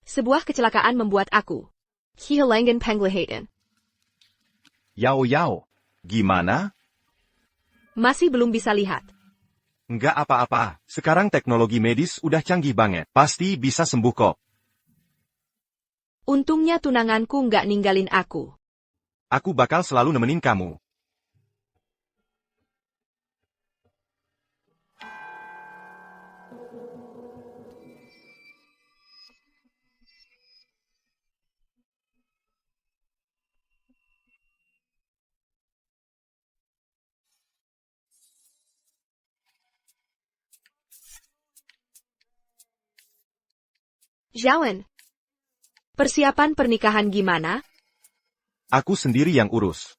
Sebuah kecelakaan membuat aku kehilangan penglihatan. Yao Yao, gimana? Masih belum bisa lihat. Nggak apa-apa, sekarang teknologi medis udah canggih banget. Pasti bisa sembuh kok. Untungnya tunanganku nggak ninggalin aku. Aku bakal selalu nemenin kamu. Zhawan, persiapan pernikahan gimana? Aku sendiri yang urus.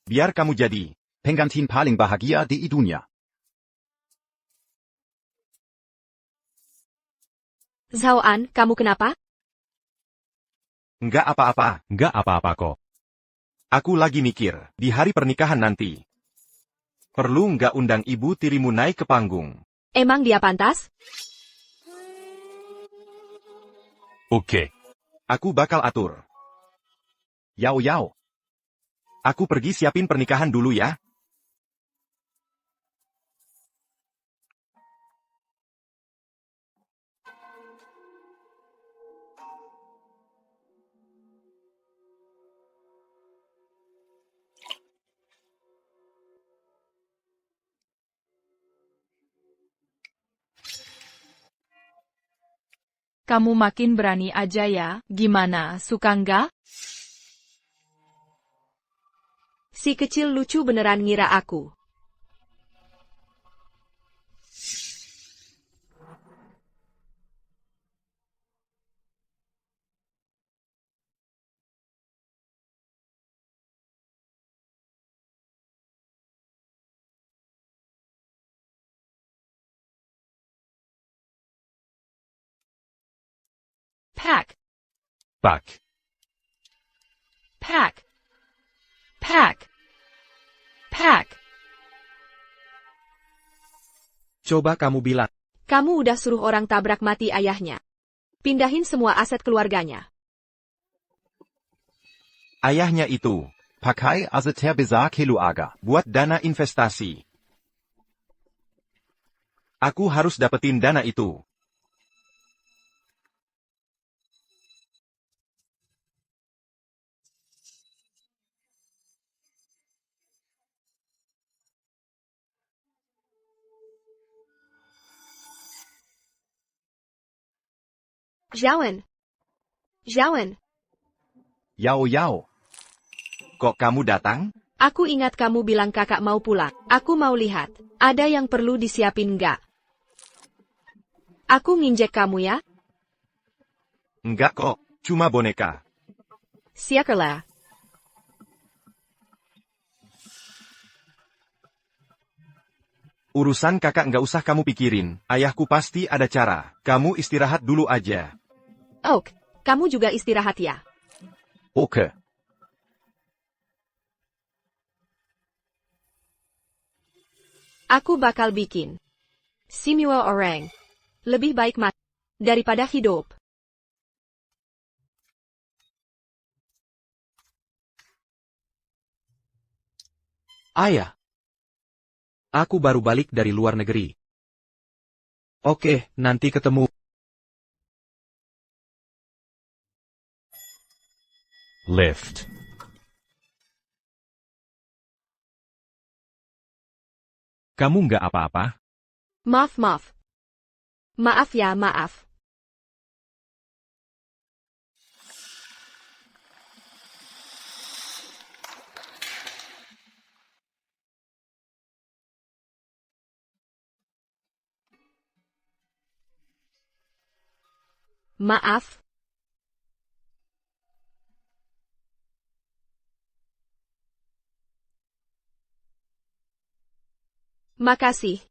Biar kamu jadi pengantin paling bahagia di dunia. Zhaoan, kamu kenapa? nggak apa-apa. Nggak apa-apa kok. Aku lagi mikir, di hari pernikahan nanti. Perlu nggak undang ibu tirimu naik ke panggung? Emang dia pantas? Oke. Aku bakal atur. Yao Yao. Aku pergi siapin pernikahan dulu ya. Kamu makin berani aja ya, gimana, suka nggak? Si kecil lucu beneran ngira aku. Pack, Pak. pack, pack, pack. Coba kamu bilang. Kamu udah suruh orang tabrak mati ayahnya. Pindahin semua aset keluarganya. Ayahnya itu, Pakai aset terbesar keluarga. buat dana investasi. Aku harus dapetin dana itu. Zhawan. Zhawan, Yao Yao. Kok kamu datang? aku ingat kamu bilang kakak mau pulang. Aku mau lihat. Ada yang perlu disiapin nggak? Aku nginjek kamu ya? Enggak kok, cuma boneka. Syukurlah. Urusan kakak nggak usah kamu pikirin. Ayahku pasti ada cara. Kamu istirahat dulu aja. Oak, kamu juga istirahat ya. Oke. Aku bakal bikin semua orang lebih baik mati daripada hidup. Ayah. Aku baru balik dari luar negeri. Oke, nanti ketemu. Lift. Kamu nggak apa-apa? Maaf, maaf. Maaf ya, maaf. Maaf. Makasih.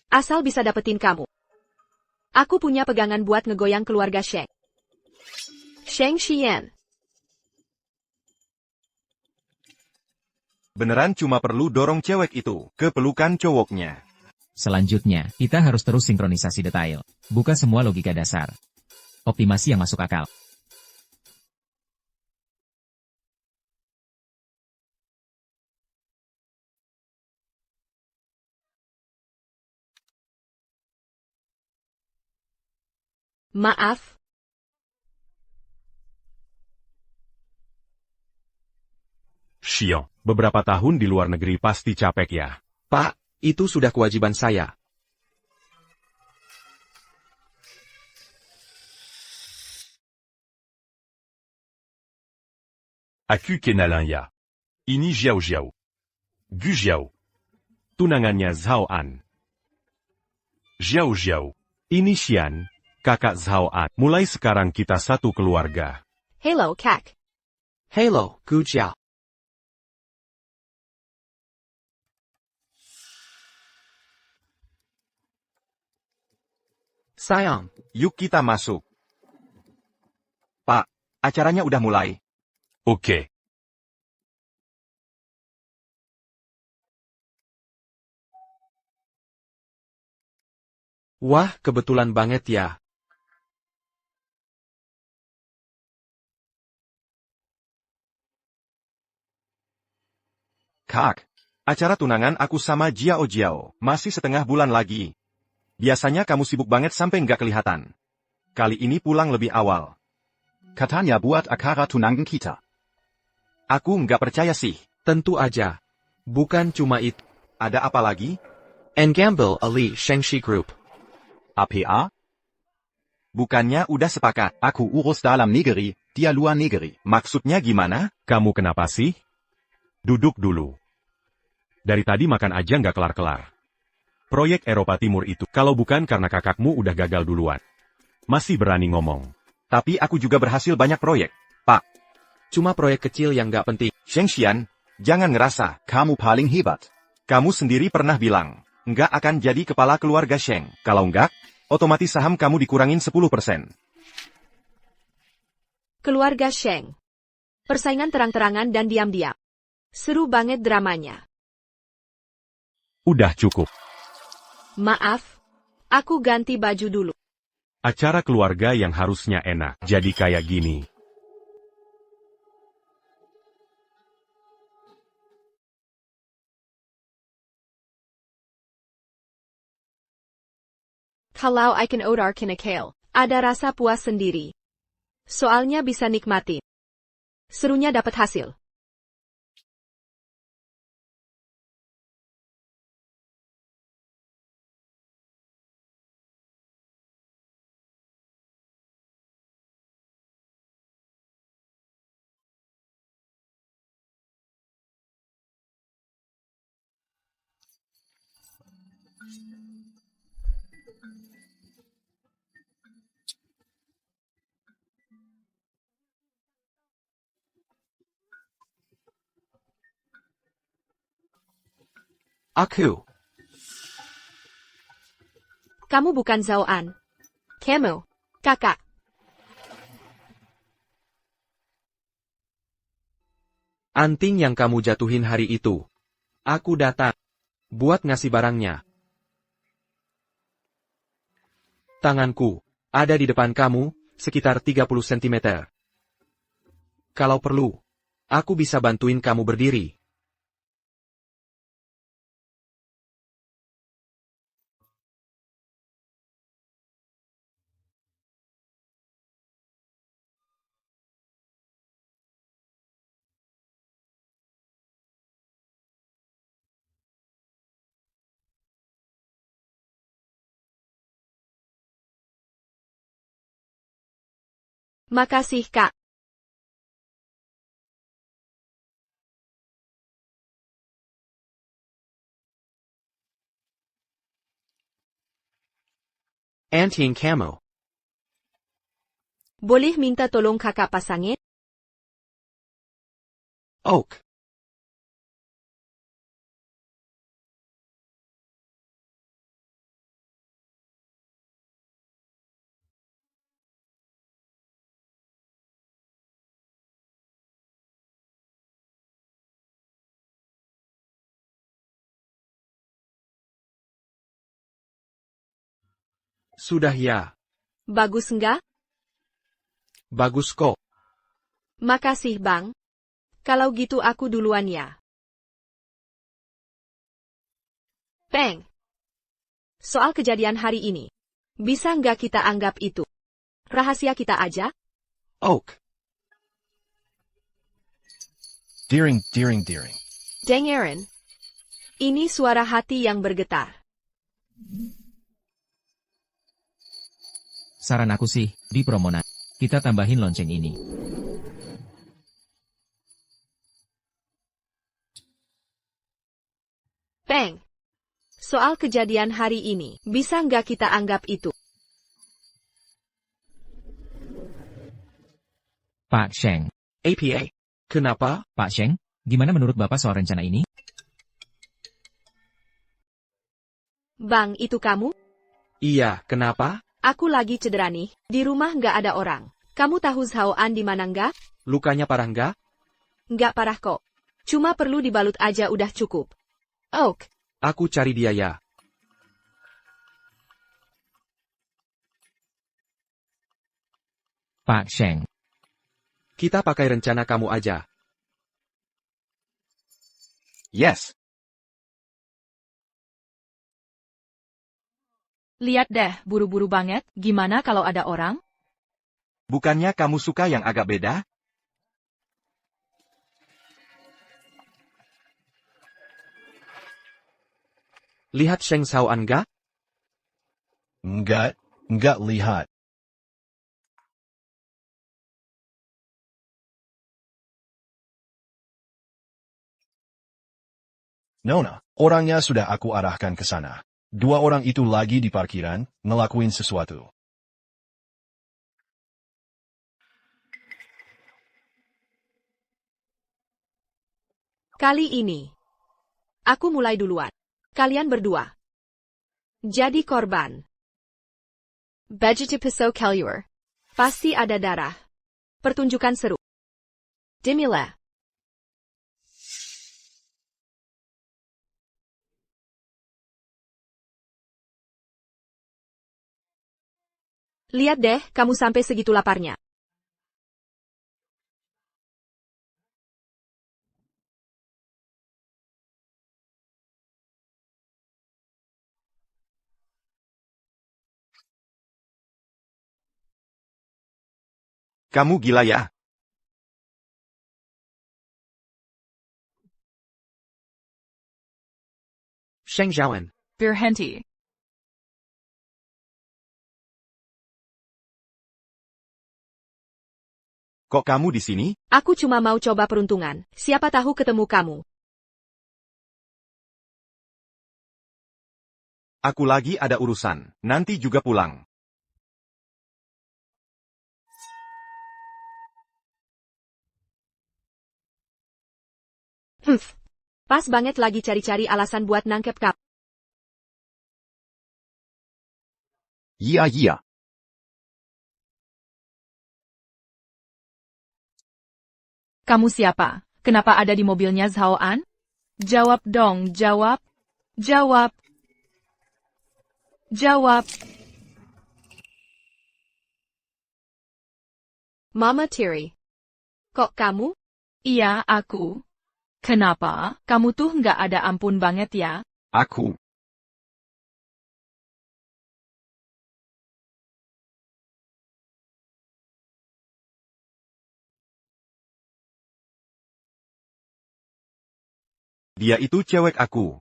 Asal bisa dapetin kamu. Aku punya pegangan buat ngegoyang keluarga Sheng. Sheng Xian. Beneran cuma perlu dorong cewek itu ke pelukan cowoknya. Selanjutnya, kita harus terus sinkronisasi detail. Buka semua logika dasar. Optimasi yang masuk akal. Maaf, Xiong, beberapa tahun di luar negeri pasti capek ya. Pak, itu sudah kewajiban saya. Aku kenalan ya. Ini Xiao Xiao. Gu Xiao. Tunangannya Zhao An. Xiao Xiao. Ini Xian, kakak Zhao An. Mulai sekarang kita satu keluarga. hello, Kak. Halo, Gu Jiao. Sayang, Yuk kita masuk. Pak, acaranya udah mulai. Oke. wah kebetulan banget ya. Kak, acara tunangan aku sama Jiao Jiao masih setengah bulan lagi. Biasanya kamu sibuk banget sampai nggak kelihatan. Kali ini pulang lebih awal. Katanya buat acara tunangan kita. Aku nggak percaya sih. Tentu aja. Bukan cuma itu. Ada apa lagi? Gamble Ali Shengxi Group. APA? Bukannya udah sepakat. Aku urus dalam negeri, dia luar negeri. Maksudnya gimana? Kamu kenapa sih? Duduk dulu. Dari tadi makan aja nggak kelar-kelar. Proyek Eropa Timur itu, kalau bukan karena kakakmu udah gagal duluan. Masih berani ngomong. Tapi aku juga berhasil banyak proyek. Pak, Cuma proyek kecil yang gak penting. Sheng Xian, jangan ngerasa. Kamu paling hebat. Kamu sendiri pernah bilang, nggak akan jadi kepala keluarga Sheng. Kalau nggak, otomatis saham kamu dikurangin 10%. Keluarga Sheng. Persaingan terang-terangan dan diam-diam. Seru banget dramanya. Udah cukup. Maaf, aku ganti baju dulu. Acara keluarga yang harusnya enak, jadi kayak gini. Kalau I can odor kinakale, ada rasa puas sendiri. Soalnya bisa nikmatin. Serunya dapat hasil. Aku. Kamu bukan Zhao An. Kamu, kakak. Anting yang kamu jatuhin hari itu. Aku datang. Buat ngasih barangnya. Tanganku. Ada di depan kamu, sekitar 30 cm. Kalau perlu, aku bisa bantuin kamu berdiri. Makasih, Kak. Anting camo. Boleh minta tolong kakak pasangin? Oak. Sudah ya. Bagus enggak? Bagus kok. Makasih, Bang. Kalau gitu aku duluan ya. Peng. Soal kejadian hari ini. Bisa nggak kita anggap itu rahasia kita aja? Oak. Deering. Deng Aaron. Ini suara hati yang bergetar. Saran aku sih, di promonan, kita tambahin lonceng ini. Peng. Soal kejadian hari ini, bisa nggak kita anggap itu Pak Sheng. APA. Kenapa? Pak Sheng, gimana menurut Bapak soal rencana ini? Bang, itu kamu? Iya, kenapa? Aku lagi cedera nih. Di rumah nggak ada orang. Kamu tahu Zhao An di mana nggak? Lukanya parah nggak? Nggak parah kok. Cuma perlu dibalut aja udah cukup. Oak. Aku cari dia ya. Pak Sheng. Kita pakai rencana kamu aja. Yes. Lihat deh, buru-buru banget, gimana kalau ada orang? Bukannya kamu suka yang agak beda? Lihat Sheng Xiaoan nggak? Enggak lihat. Nona, orangnya sudah aku arahkan ke sana. Dua orang itu lagi di parkiran, ngelakuin sesuatu. Kali ini, aku mulai duluan. Kalian berdua jadi korban. Vegetable Kellure. Pasti ada darah. Pertunjukan seru. Dimileh. Lihat deh, kamu sampai segitu laparnya. Kamu gila ya? Sheng Xiaoan. Berhenti. Kok kamu di sini? Aku cuma mau coba peruntungan. Siapa tahu ketemu kamu. Aku lagi ada urusan. Nanti juga pulang. Pas banget lagi cari-cari alasan buat nangkep kap. Yeah. Kamu siapa? Kenapa ada di mobilnya Zhao An? Jawab dong, jawab. Jawab. Jawab. Mama Terry. Kok kamu? Iya, aku. Kenapa? Kamu tuh nggak ada ampun banget ya? Aku. Dia itu cewek aku.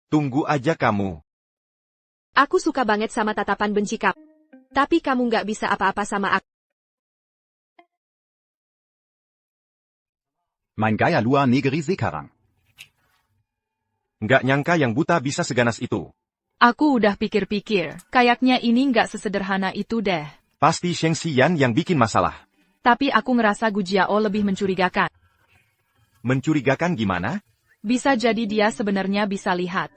Tunggu aja kamu. Aku suka banget sama tatapan benci kap. Tapi kamu nggak bisa apa-apa sama aku. Mein Geier Lua Negeri Sekarang. Nggak nyangka yang buta bisa seganas itu. Aku udah pikir-pikir, kayaknya ini nggak sesederhana itu deh. Pasti Sheng Xian yang bikin masalah. Tapi aku ngerasa Gu Jiao lebih mencurigakan. Mencurigakan gimana? Bisa jadi dia sebenarnya bisa lihat.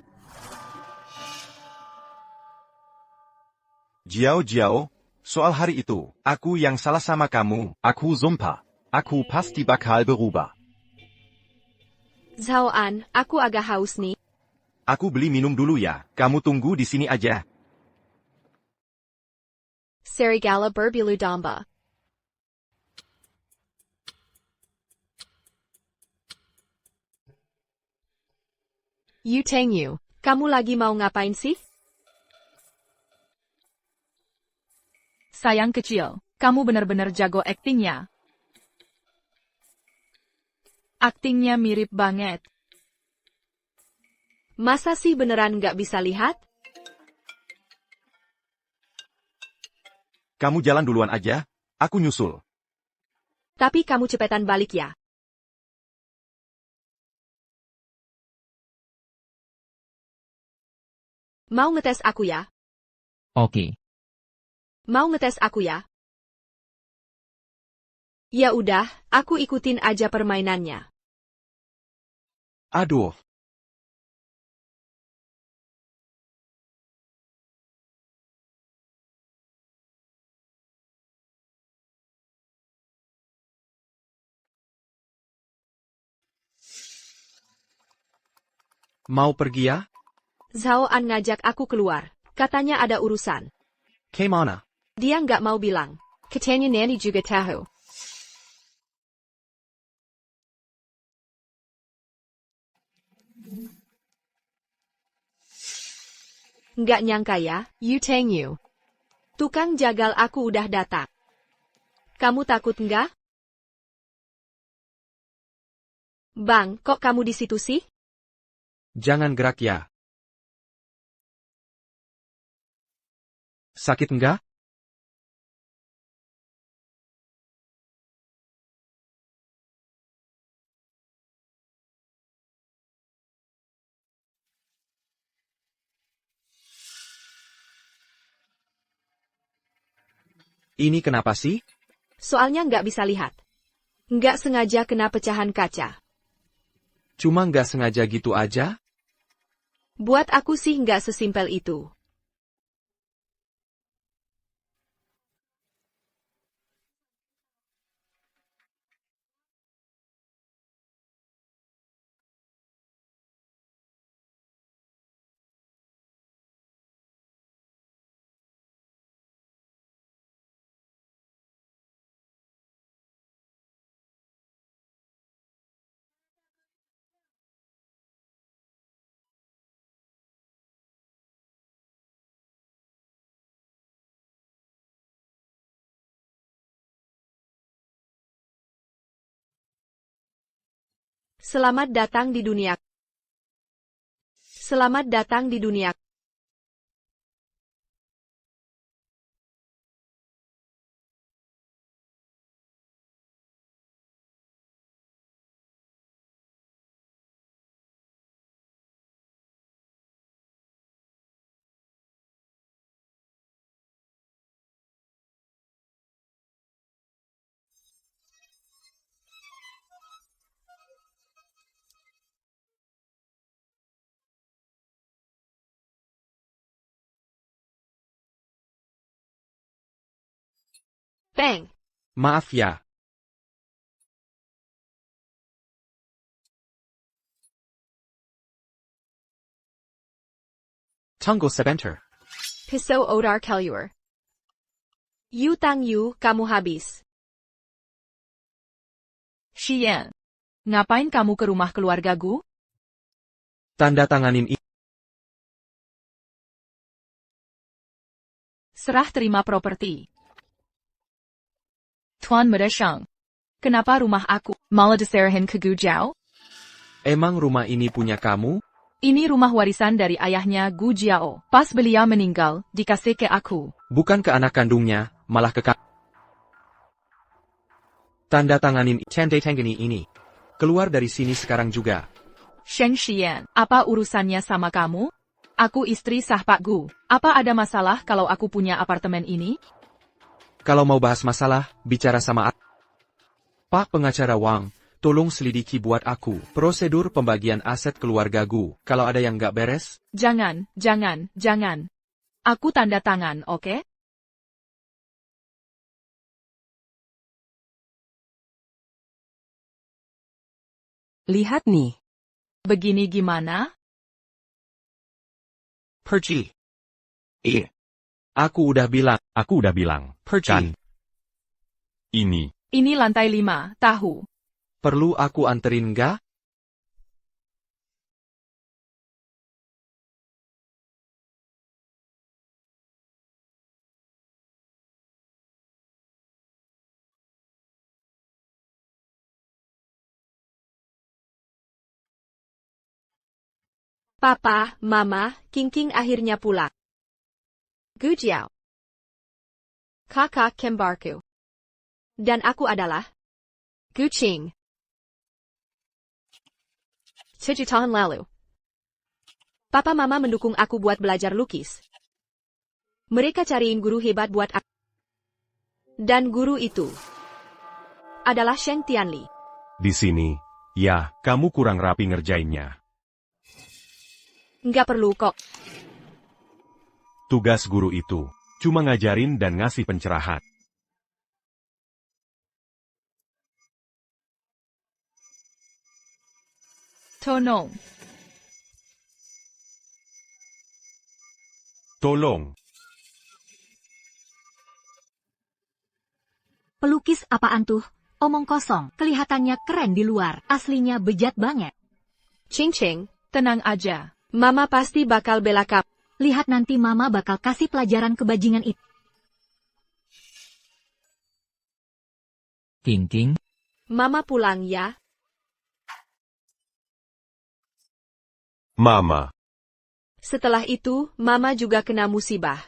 Jiao, soal hari itu, aku yang salah sama kamu. Aku sumpah. Aku pasti bakal berubah. Zhao An, aku agak haus nih. Aku beli minum dulu ya, kamu tunggu di sini aja. Serigala berbulu domba. Yu Tengyu, kamu lagi mau ngapain sih? Sayang kecil, kamu benar-benar jago aktingnya. Aktingnya mirip banget. Masa sih beneran nggak bisa lihat? Kamu jalan duluan aja, aku nyusul. Tapi kamu cepetan balik ya. Mau ngetes aku ya? Oke. Mau ngetes aku ya? Ya udah, aku ikutin aja permainannya. Aduh. Mau pergi ya? Zhao An ngajak aku keluar. Katanya ada urusan. Kemana? Dia nggak mau bilang. Katanya Nani juga tahu. Nggak nyangka ya, Yu Tengyu. Tukang jagal aku udah datang. Kamu takut nggak? Bang, kok kamu di situ sih? Jangan gerak ya. Sakit enggak? Ini kenapa sih? Soalnya nggak bisa lihat. Nggak sengaja kena pecahan kaca. Cuma nggak sengaja gitu aja? Buat aku sih nggak sesimpel itu. Selamat datang di dunia. Selamat datang di dunia. Bang. Maaf ya. Tunggu sebentar. Pisau Odar Kelur. Yu Tangyu, kamu habis. Xian. Ngapain kamu ke rumah keluargaku? Tanda tanganin ini. Serah terima properti. Tuan Medeshang. Kenapa rumah aku malah diserahin ke Gujiao? Emang rumah ini punya kamu? Ini rumah warisan dari ayahnya Gu Jiao. Pas beliau meninggal, dikasih ke aku. Bukan ke anak kandungnya, malah ke Tanda tanganin Chandai Tenggani ini. Keluar dari sini sekarang juga. Sheng Xian, apa urusannya sama kamu? Aku istri sah Pak Gu. Apa ada masalah kalau aku punya apartemen ini? Kalau mau bahas masalah, bicara sama Pak pengacara Wang. Tolong selidiki buat aku prosedur pembagian aset keluarga Gu. Kalau ada yang nggak beres, Jangan. Aku tanda tangan, oke? Lihat nih. Begini gimana? Pergi. Aku udah bilang. Pergi. Kan. Ini. Ini lantai 5, tahu. Perlu aku anterin nggak? Papa, Mama, King akhirnya pulang. Gu Jiao. Kakak kembarku. Dan aku adalah Gu Qing. 7 tahun lalu. Papa Mama mendukung aku buat belajar lukis. Mereka cariin guru hebat buat aku. Dan guru itu adalah Sheng Tianli. Di sini. Ya, kamu kurang rapi ngerjainnya. Nggak perlu kok. Tugas guru itu cuma ngajarin dan ngasih pencerahan. Tolong. Pelukis apaan tuh? Omong kosong, kelihatannya keren di luar, aslinya bejat banget. Ching, Tenang aja. Mama pasti bakal bela kap. Lihat nanti Mama bakal kasih pelajaran kebajingan itu. King. Mama pulang ya. Mama. Setelah itu, Mama juga kena musibah.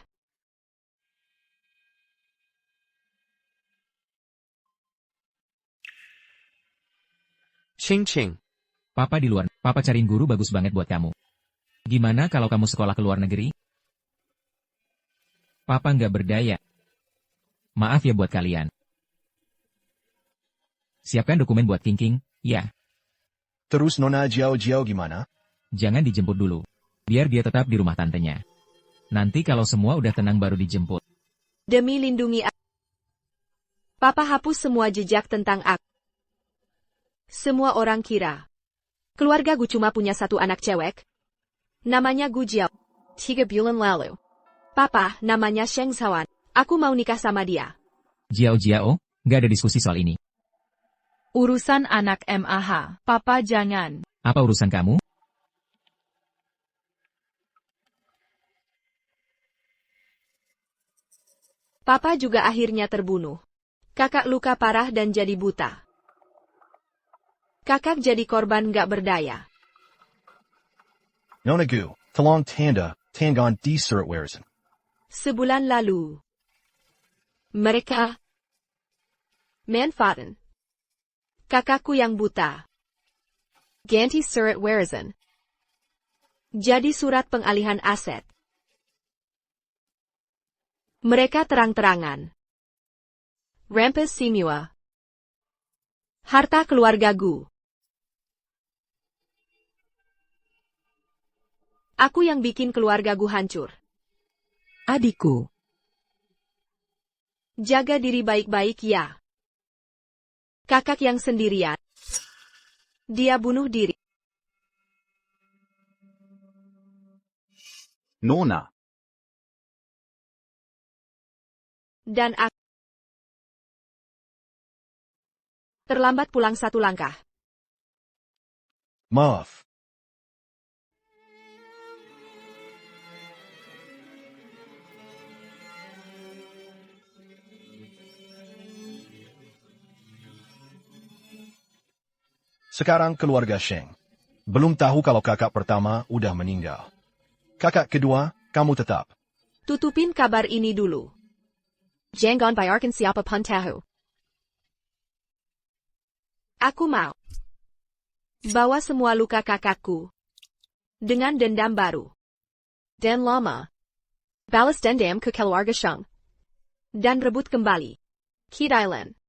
Ching. Papa di luar. Papa cariin guru bagus banget buat kamu. Gimana kalau kamu sekolah ke luar negeri? Papa nggak berdaya. Maaf ya buat kalian. Siapkan dokumen buat King, ya. Terus Nona Jiao gimana? Jangan dijemput dulu. Biar dia tetap di rumah tantenya. Nanti kalau semua udah tenang baru dijemput. Demi lindungi aku. Papa hapus semua jejak tentang aku. Semua orang kira keluarga gue cuma punya satu anak cewek. Namanya Gu Jiao. 3 bulan lalu. Papa, namanya Sheng Zhaoan. Aku mau nikah sama dia. Jiao, nggak ada diskusi soal ini. Urusan anak MAH. Papa jangan. Apa urusan kamu? Papa juga akhirnya terbunuh. Kakak luka parah dan jadi buta. Kakak jadi korban gak berdaya. Nona Gu, tolong tangan di surat warisan. Sebulan lalu. Mereka manfaatan kakakku yang buta. Ganti surat warisan. Jadi surat pengalihan aset. Mereka terang-terangan rampas semua harta keluarga Gu. Aku yang bikin keluarga Gu hancur. Adikku. Jaga diri baik-baik ya. Kakak yang sendirian. Dia bunuh diri. Nona. Dan aku terlambat pulang satu langkah. Maaf. Sekarang keluarga Sheng. Belum tahu kalau kakak pertama udah meninggal. Kakak kedua, kamu tetap. Tutupin kabar ini dulu. Jangan biarkan siapa pun tahu. Aku mau bawa semua luka kakakku dengan dendam baru. Dan lama. Balas dendam ke keluarga Sheng. Dan rebut kembali Kid Island.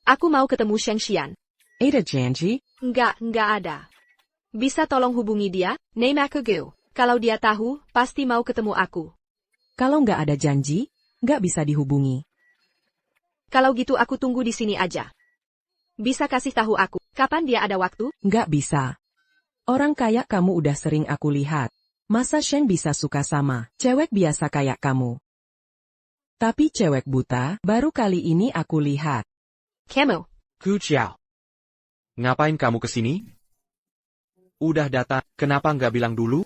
Aku mau ketemu Sheng Xian. Ada janji? Enggak ada. Bisa tolong hubungi dia, name aku Gu. Kalau dia tahu, pasti mau ketemu aku. Kalau nggak ada janji, nggak bisa dihubungi. Kalau gitu aku tunggu di sini aja. Bisa kasih tahu aku, kapan dia ada waktu? Nggak bisa. Orang kayak kamu udah sering aku lihat. Masa Sheng bisa suka sama cewek biasa kayak kamu? Tapi cewek buta, baru kali ini aku lihat. Kamu. Ku Xiao. Ngapain kamu kesini? Udah datang, kenapa nggak bilang dulu?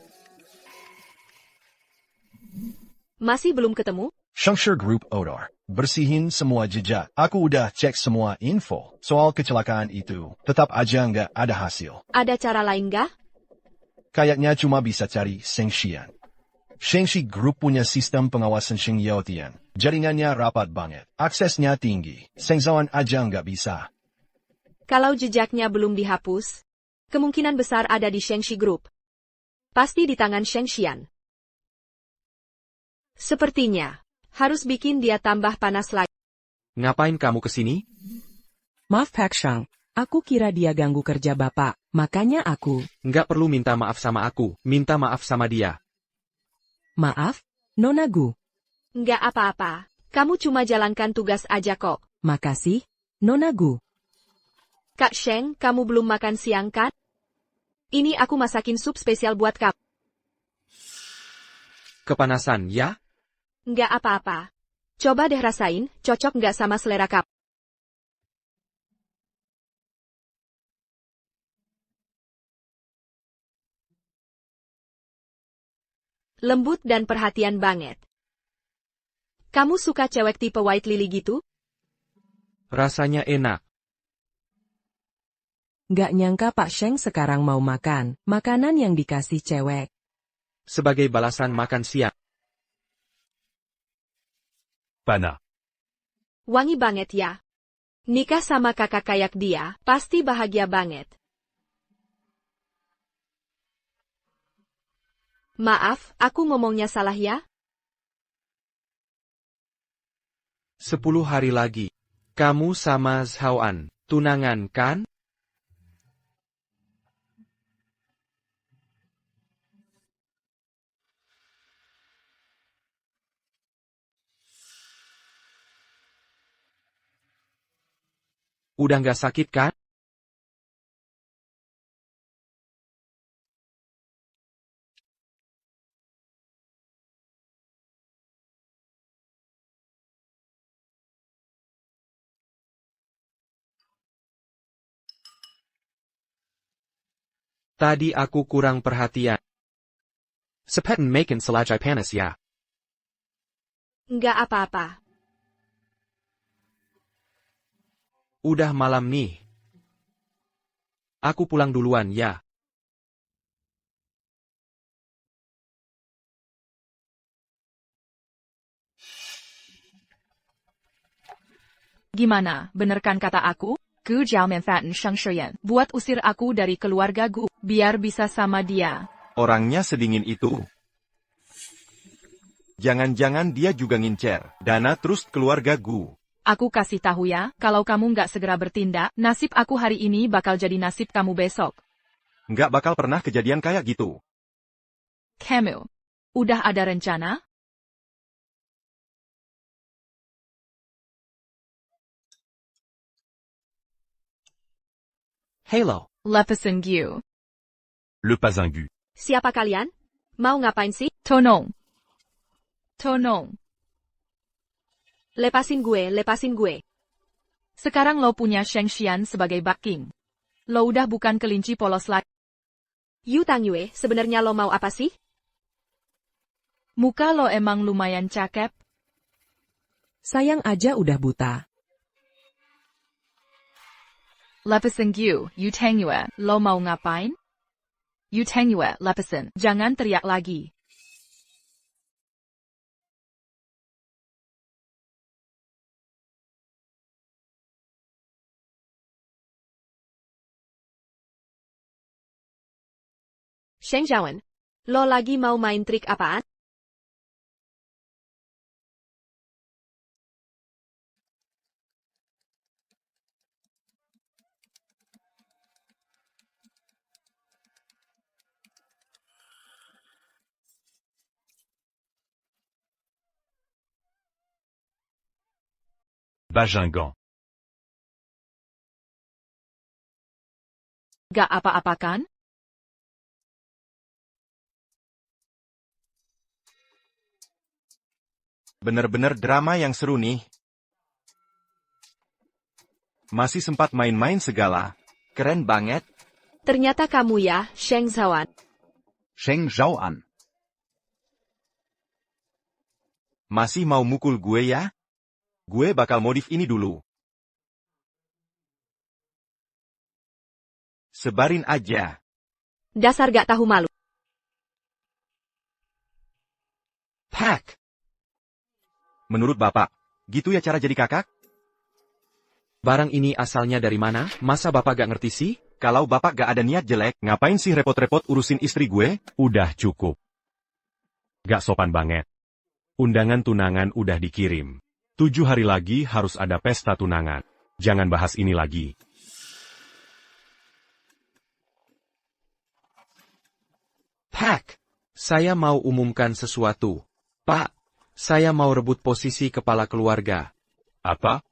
Masih belum ketemu? Shengshi Group Odor. Bersihin semua jejak. Aku udah cek semua info soal kecelakaan itu. Tetap aja nggak ada hasil. Ada cara lain nggak? Kayaknya cuma bisa cari Shengxian. Shengxi Group punya sistem pengawasan Sheng Yaotian. Jaringannya rapat banget. Aksesnya tinggi. Shengzhuan aja nggak bisa. Kalau jejaknya belum dihapus, kemungkinan besar ada di Shengxi Group. Pasti di tangan Shengxian. Sepertinya, harus bikin dia tambah panas lagi. Ngapain kamu kesini? Maaf Pak Shang, aku kira dia ganggu kerja Bapak, makanya aku... Nggak perlu minta maaf sama aku, minta maaf sama dia. Maaf, Nona Gu. Nggak apa-apa, kamu cuma jalankan tugas aja kok. Makasih, Nona Gu. Kak Sheng, kamu belum makan siang kan? Ini aku masakin sup spesial buat kamu. Kepanasan, ya? Nggak apa-apa. Coba deh rasain, cocok nggak sama selera kamu. Lembut dan perhatian banget. Kamu suka cewek tipe white lily gitu? Rasanya enak. Nggak nyangka Pak Sheng sekarang mau makan makanan yang dikasih cewek. Sebagai balasan makan siang. Pana. Wangi banget ya. Nikah sama kakak kayak dia, pasti bahagia banget. Maaf, aku ngomongnya salah ya? 10 hari lagi. Kamu sama Zhaoan, tunangan kan? Udah nggak sakit kan? Tadi aku kurang perhatian. Sepetan makan selajai panas ya. Nggak apa-apa. Udah malam nih. Aku pulang duluan ya. Gimana, bener kan kata aku? Gu Jiao manfaatin Sheng Shiyan buat usir aku dari keluarga Gu, biar bisa sama dia. Orangnya sedingin itu. Jangan-jangan dia juga ngincer Dana terus keluarga Gu. Aku kasih tahu ya, kalau kamu nggak segera bertindak, nasib aku hari ini bakal jadi nasib kamu besok. Nggak bakal pernah kejadian kayak gitu. Kamu, udah ada rencana? Halo. Lepasin Gu. Le Pazingu. Siapa kalian? Mau ngapain sih? Tonong. Tonong. Lepasin gue, lepasin gue. Sekarang lo punya Sheng Xian sebagai backing. Lo udah bukan kelinci polos lagi. Yu Tang Yue, sebenarnya lo mau apa sih? Muka lo emang lumayan cakep. Sayang aja udah buta. Lepasin Gu, Yu Tang Yue, lo mau ngapain? Yu Tang Yue, lepasin, jangan teriak lagi. Sheng Zhaoan, lo lagi mau main trik apaan? Bajingan. Gak apa-apa kan? Bener-bener drama yang seru nih. Masih sempat main-main segala. Keren banget. Ternyata kamu ya, Sheng Zhaoan. Sheng Zhaoan. Masih mau mukul gue ya? Gue bakal modif ini dulu. Sebarin aja. Dasar gak tahu malu. Pak. Menurut Bapak, gitu ya cara jadi kakak? Barang ini asalnya dari mana? Masa Bapak gak ngerti sih? Kalau Bapak gak ada niat jelek, ngapain sih repot-repot urusin istri gue? Udah cukup. Gak sopan banget. Undangan tunangan udah dikirim. 7 hari lagi harus ada pesta tunangan. Jangan bahas ini lagi. Pak, saya mau umumkan sesuatu. Pak, saya mau rebut posisi kepala keluarga. Apa?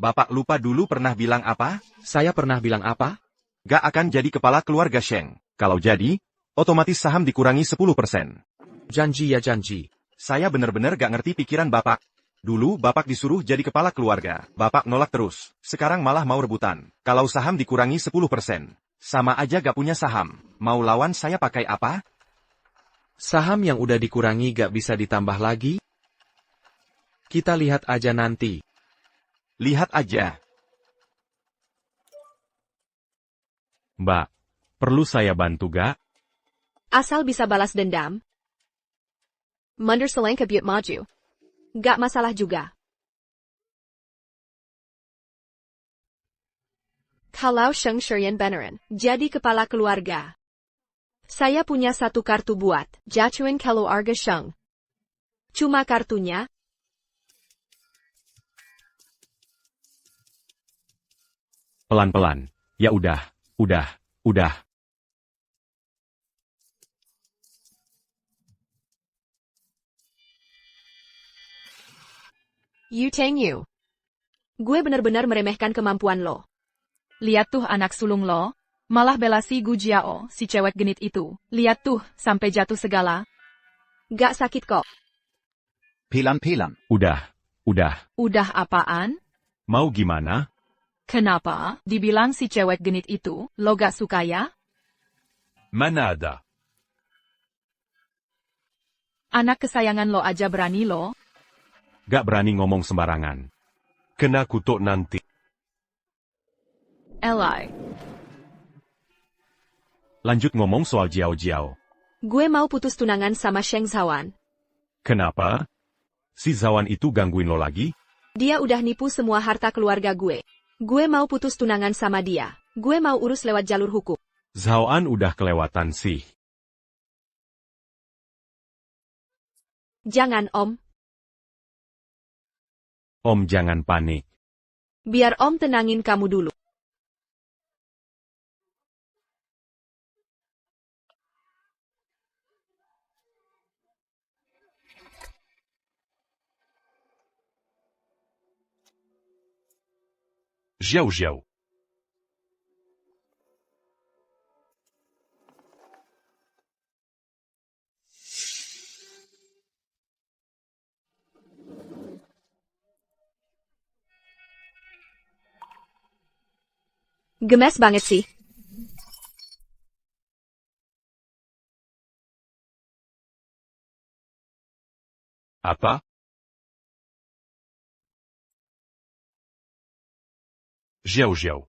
Bapak lupa dulu pernah bilang apa? Saya pernah bilang apa? Gak akan jadi kepala keluarga Sheng. Kalau jadi, otomatis saham dikurangi 10%. Janji ya janji. Saya bener-bener gak ngerti pikiran Bapak. Dulu Bapak disuruh jadi kepala keluarga. Bapak nolak terus. Sekarang malah mau rebutan. Kalau saham dikurangi 10%. Sama aja gak punya saham. Mau lawan saya pakai apa? Saham yang udah dikurangi gak bisa ditambah lagi? Kita lihat aja nanti. Lihat aja. Mbak, perlu saya bantu gak? Asal bisa balas dendam. Mundur selengkap yuk maju. Gak masalah juga. Kalau Sheng Shurian beneran jadi kepala keluarga. Saya punya satu kartu buat jatuhin keluarga Sheng. Cuma kartunya. Pelan-pelan. Ya udah. You Teng You. Gue bener-bener meremehkan kemampuan lo. Lihat tuh anak sulung lo. Malah bela si Gu Jiao, si cewek genit itu. Lihat tuh, sampai jatuh segala. Gak sakit kok. Pelan-pelan. Udah. Udah apaan? Mau gimana? Kenapa? Dibilang si cewek genit itu, lo gak suka ya? Mana ada. Anak kesayangan lo aja berani lo. Gak berani ngomong sembarangan. Kena kutuk nanti. Elai. Lanjut ngomong soal Jiao. Gue mau putus tunangan sama Sheng Zhaoan. Kenapa? Si Zhaoan itu gangguin lo lagi? Dia udah nipu semua harta keluarga gue. Gue mau putus tunangan sama dia. Gue mau urus lewat jalur hukum. Zhaoan udah kelewatan sih. Jangan, Om. Om jangan panik. Biar Om tenangin kamu dulu. Jiao. Gemes banget sih. Apa? Jiao.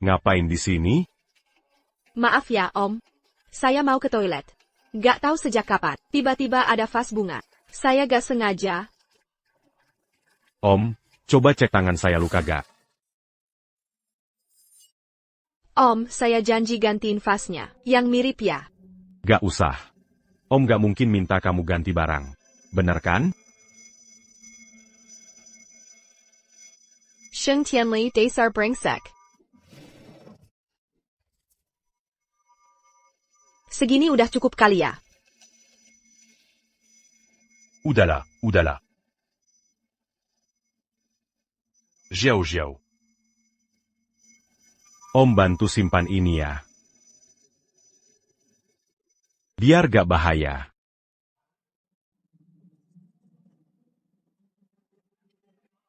Ngapain di sini? Maaf ya, Om. Saya mau ke toilet. Gak tahu sejak kapan. Tiba-tiba ada vas bunga. Saya gak sengaja. Om, coba cek tangan saya luka gak? Om, saya janji gantiin vasnya. Yang mirip ya. Gak usah. Om gak mungkin minta kamu ganti barang. Bener kan? Sheng Tianli dasar brengsek. Segini udah cukup kali ya. Udahlah. Xiao. Om bantu simpan ini ya. Biar gak bahaya.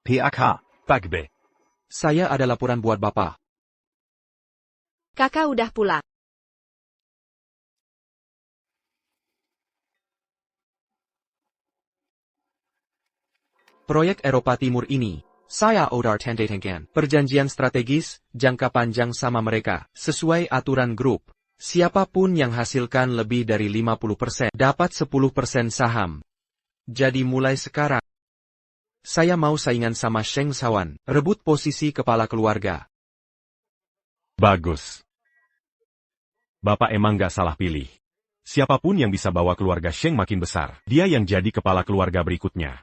PAK. Pagbe. Saya ada laporan buat Bapak. Kakak udah pulang. Proyek Eropa Timur ini, saya udah tanda tangan perjanjian strategis, jangka panjang sama mereka, sesuai aturan grup. Siapapun yang hasilkan lebih dari 50% dapat 10% saham. Jadi mulai sekarang, saya mau saingan sama Sheng Zhaoan, rebut posisi kepala keluarga. Bagus. Bapak emang gak salah pilih. Siapapun yang bisa bawa keluarga Sheng makin besar, dia yang jadi kepala keluarga berikutnya.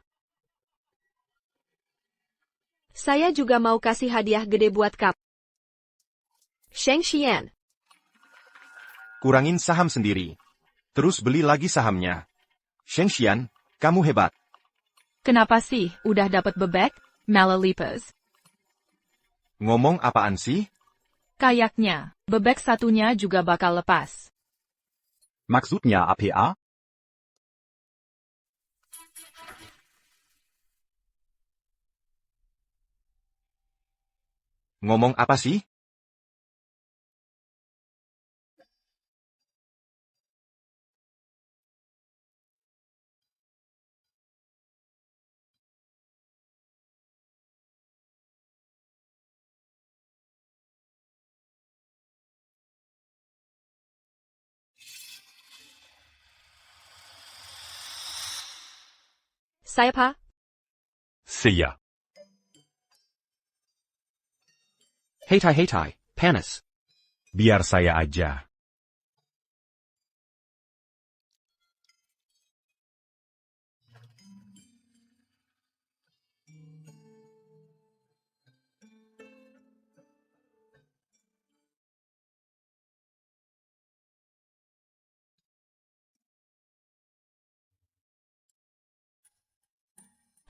Saya juga mau kasih hadiah gede buat kamu. Sheng Xian. Kurangin saham sendiri. Terus beli lagi sahamnya. Sheng Xian, kamu hebat. Kenapa sih udah dapat bebek, Malalipers? Ngomong apaan sih? Kayaknya, bebek satunya juga bakal lepas. Maksudnya APA? Ngomong apa sih? Saya Pak. Siya. Hey Tai, panas. Biar saya aja.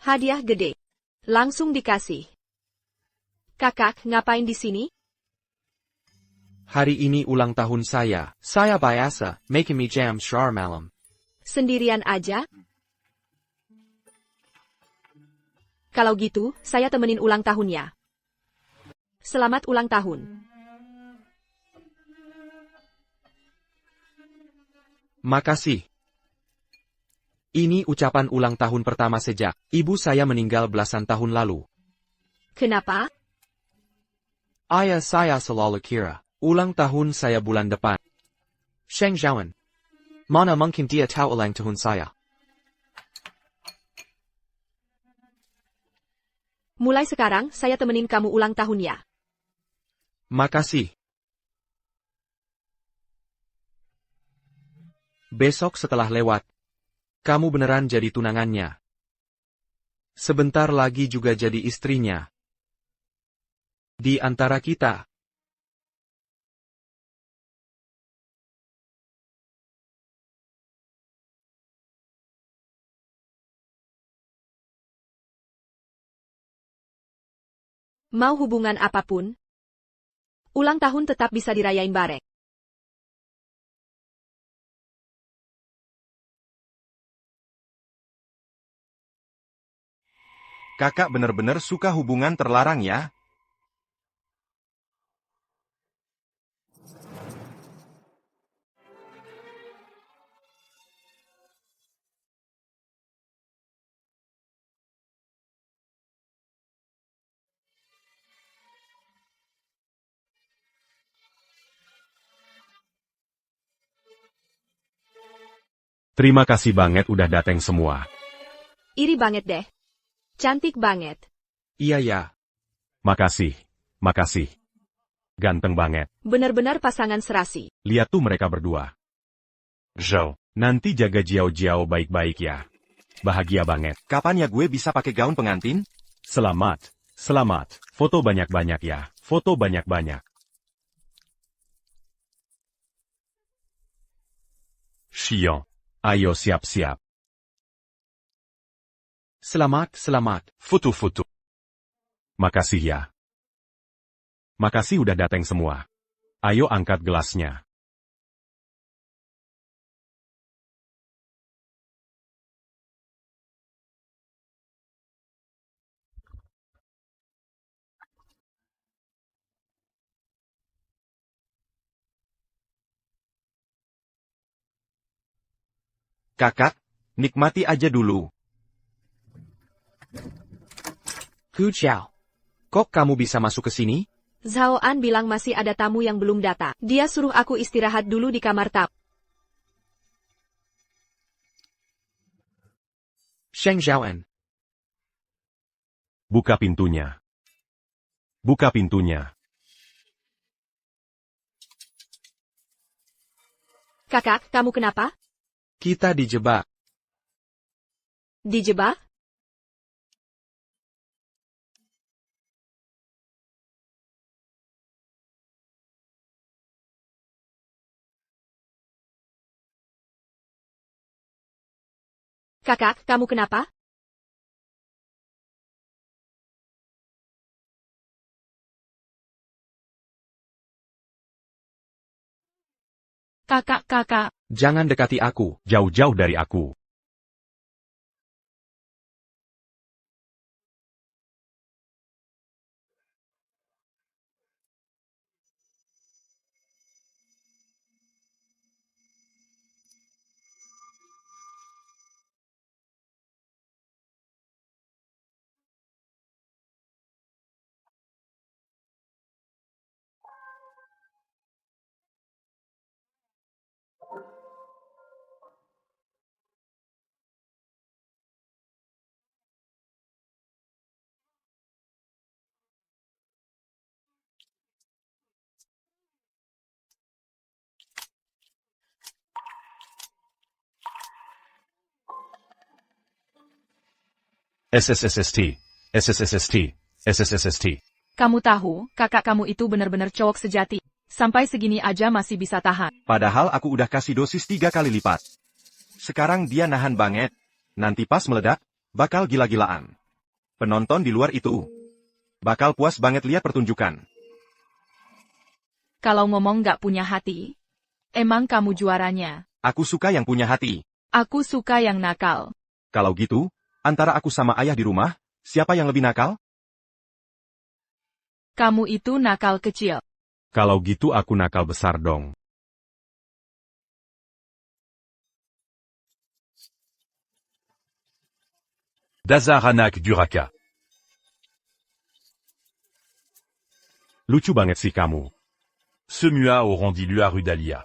Hadiah gede. Langsung dikasih. Kakak, ngapain di sini? Hari ini ulang tahun saya. Saya biasa, making me jam shar malam. Sendirian aja? Kalau gitu, saya temenin ulang tahunnya. Selamat ulang tahun. Makasih. Ini ucapan ulang tahun pertama sejak ibu saya meninggal belasan tahun lalu. Kenapa? Ayah saya selalu kira, ulang tahun saya bulan depan. Sheng Zhaoan. Mana mungkin dia tahu ulang tahun saya. Mulai sekarang, saya temenin kamu ulang tahun ya. Makasih. Besok setelah lewat, kamu beneran jadi tunangannya. Sebentar lagi juga jadi istrinya. Di antara kita. Mau hubungan apapun, ulang tahun tetap bisa dirayain bareng. Kakak bener-bener suka hubungan terlarang ya? Terima kasih banget udah dateng semua. Iri banget deh. Cantik banget. Iya ya. Makasih. Ganteng banget. Bener-bener pasangan serasi. Lihat tuh mereka berdua. Zhao, nanti jaga Jiao baik-baik ya. Bahagia banget. Kapan ya gue bisa pakai gaun pengantin? Selamat. Foto banyak-banyak ya. Foto banyak-banyak. Xion, ayo siap-siap. Selamat. Foto. Makasih ya. Makasih udah datang semua. Ayo angkat gelasnya. Kakak, nikmati aja dulu. Hu Xiao. Kok kamu bisa masuk ke sini? Zhao An bilang masih ada tamu yang belum datang. Dia suruh aku istirahat dulu di kamar tamu. Sheng Zhaoan. Buka pintunya. Buka pintunya. Kakak, kamu kenapa? Kita dijebak. Dijebak? Kakak, kamu kenapa? Kakak. Jangan dekati aku. Jauh-jauh dari aku. SSSST. SSSST. SSSST. Kamu tahu, kakak kamu itu benar-benar cowok sejati. Sampai segini aja masih bisa tahan. Padahal aku udah kasih dosis 3 kali lipat. Sekarang dia nahan banget. Nanti pas meledak, bakal gila-gilaan. Penonton di luar itu bakal puas banget lihat pertunjukan. Kalau ngomong gak punya hati, emang kamu juaranya. Aku suka yang punya hati. Aku suka yang nakal. Kalau gitu, antara aku sama ayah di rumah, siapa yang lebih nakal? Kamu itu nakal kecil. Kalau gitu aku nakal besar dong. Dasar anak duraka. Lucu banget sih kamu. Semua orang di luar Rudalia.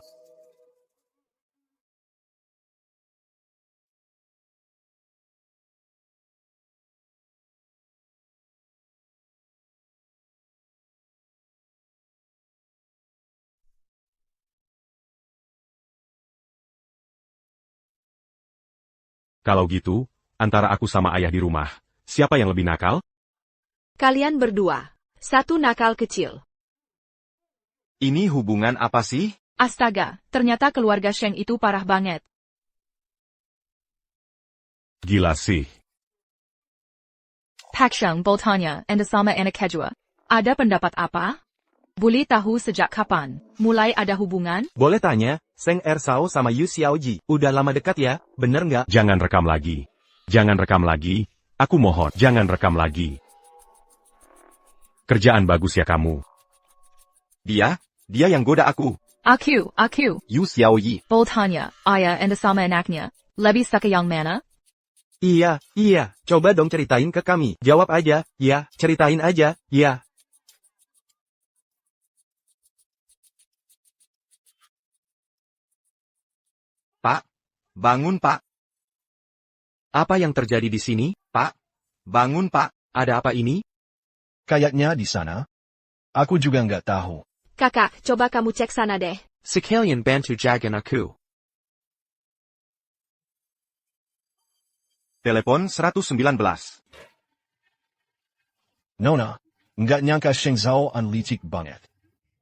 Kalau gitu, antara aku sama ayah di rumah, siapa yang lebih nakal? Kalian berdua. Satu nakal kecil. Ini hubungan apa sih? Astaga, ternyata keluarga Sheng itu parah banget. Gila sih. Pak Sheng, Boltanya, and sama anak Kejua. Ada pendapat apa? Boleh tahu sejak kapan mulai ada hubungan? Boleh tanya, Seng Ersao sama Yu Xiaoji, udah lama dekat ya, bener nggak? Jangan rekam lagi. Jangan rekam lagi. Aku mohon, jangan rekam lagi. Kerjaan bagus ya kamu. Dia yang goda aku. Aku. Yu Xiaoyi. Boltanya, ayah and sama anaknya. Lebih suka yang mana? Iya, coba dong ceritain ke kami. Jawab aja, ya, ceritain aja, ya. Pak, bangun Pak. Apa yang terjadi di sini? Pak, bangun Pak. Ada apa ini? Kayaknya di sana. Aku juga nggak tahu. Kakak, coba kamu cek sana deh. Sekalian bantu jagan aku. Telepon 119. Nona, nggak nyangka Sheng Zhao An licik banget.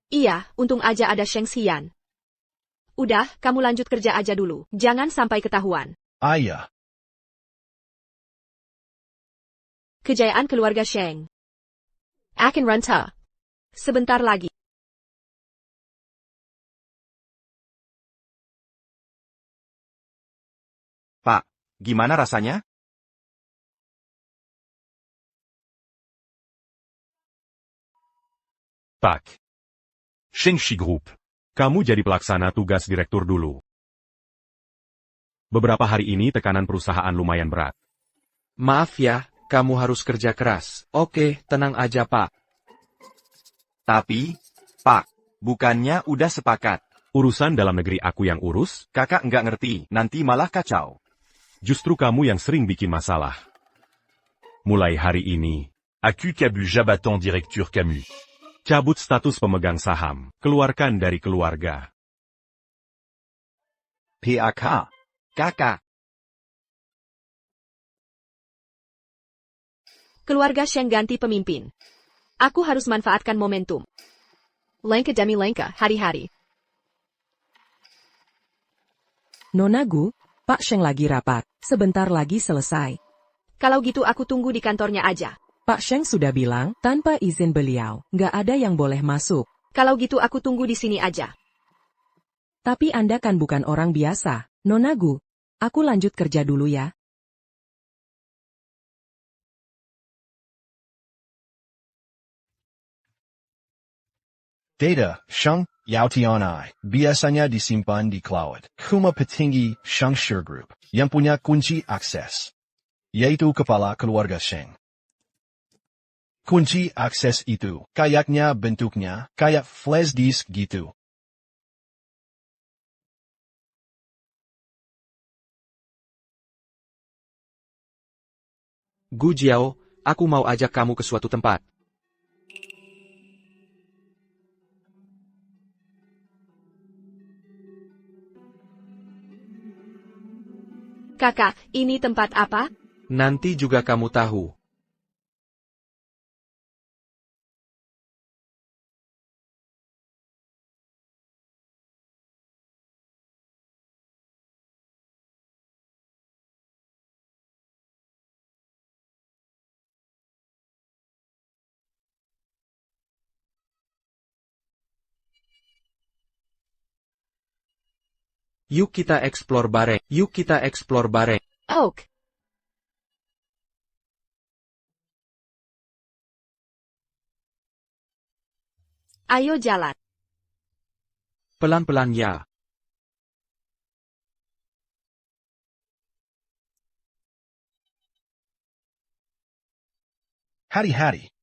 Iya, untung aja ada Sheng Xian. Udah, kamu lanjut kerja aja dulu. Jangan sampai ketahuan. Ayah. Kejayaan keluarga Sheng. Akan renta. Sebentar lagi. Pak, gimana rasanya? Pak. Shengshi Group. Kamu jadi pelaksana tugas direktur dulu. Beberapa hari ini tekanan perusahaan lumayan berat. Maaf ya, kamu harus kerja keras. Oke, tenang aja Pak. Tapi, Pak, bukannya udah sepakat. Urusan dalam negeri aku yang urus, Kakak nggak ngerti, nanti malah kacau. justru kamu yang sering bikin masalah. Mulai hari ini, Aku Cabu Jabatan Directeur Camus. cabut status pemegang saham, keluarkan dari keluarga. PAK. Kakak, Keluarga Sheng ganti pemimpin. Aku harus manfaatkan momentum. Langkah demi langkah, hari-hari. Nona Gu, Pak Sheng lagi rapat. Sebentar lagi selesai. Kalau gitu aku tunggu di kantornya aja. Pak Sheng sudah bilang, tanpa izin beliau, nggak ada yang boleh masuk. Kalau gitu aku tunggu di sini aja. Tapi Anda kan bukan orang biasa. Nona Gu, aku lanjut kerja dulu ya. Data, Sheng, Yaotianai, biasanya disimpan di cloud. Kuma petinggi Sheng Sure Group, yang punya kunci akses. Yaitu kepala keluarga Sheng. Kunci akses itu, kayaknya bentuknya, kayak flash disk gitu. Gu Jiao, aku mau ajak kamu ke suatu tempat. Kakak, ini tempat apa? Nanti juga kamu tahu. Yuk kita explore bareng. Yuk kita explore bareng. Oak. Ayo jalan. Pelan-pelan ya. Hari-hari.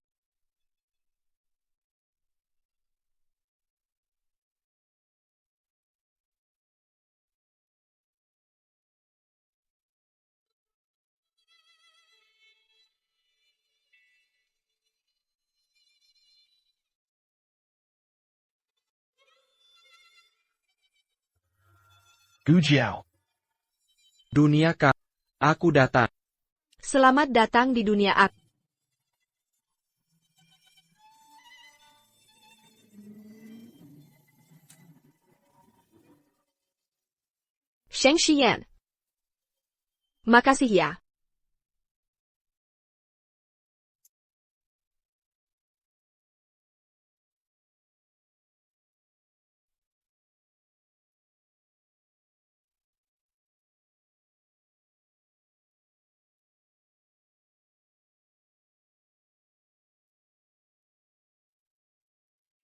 Gu Jiao. Dunia ka. Aku datang. Selamat datang di dunia aku. Sheng Xian. Makasih ya.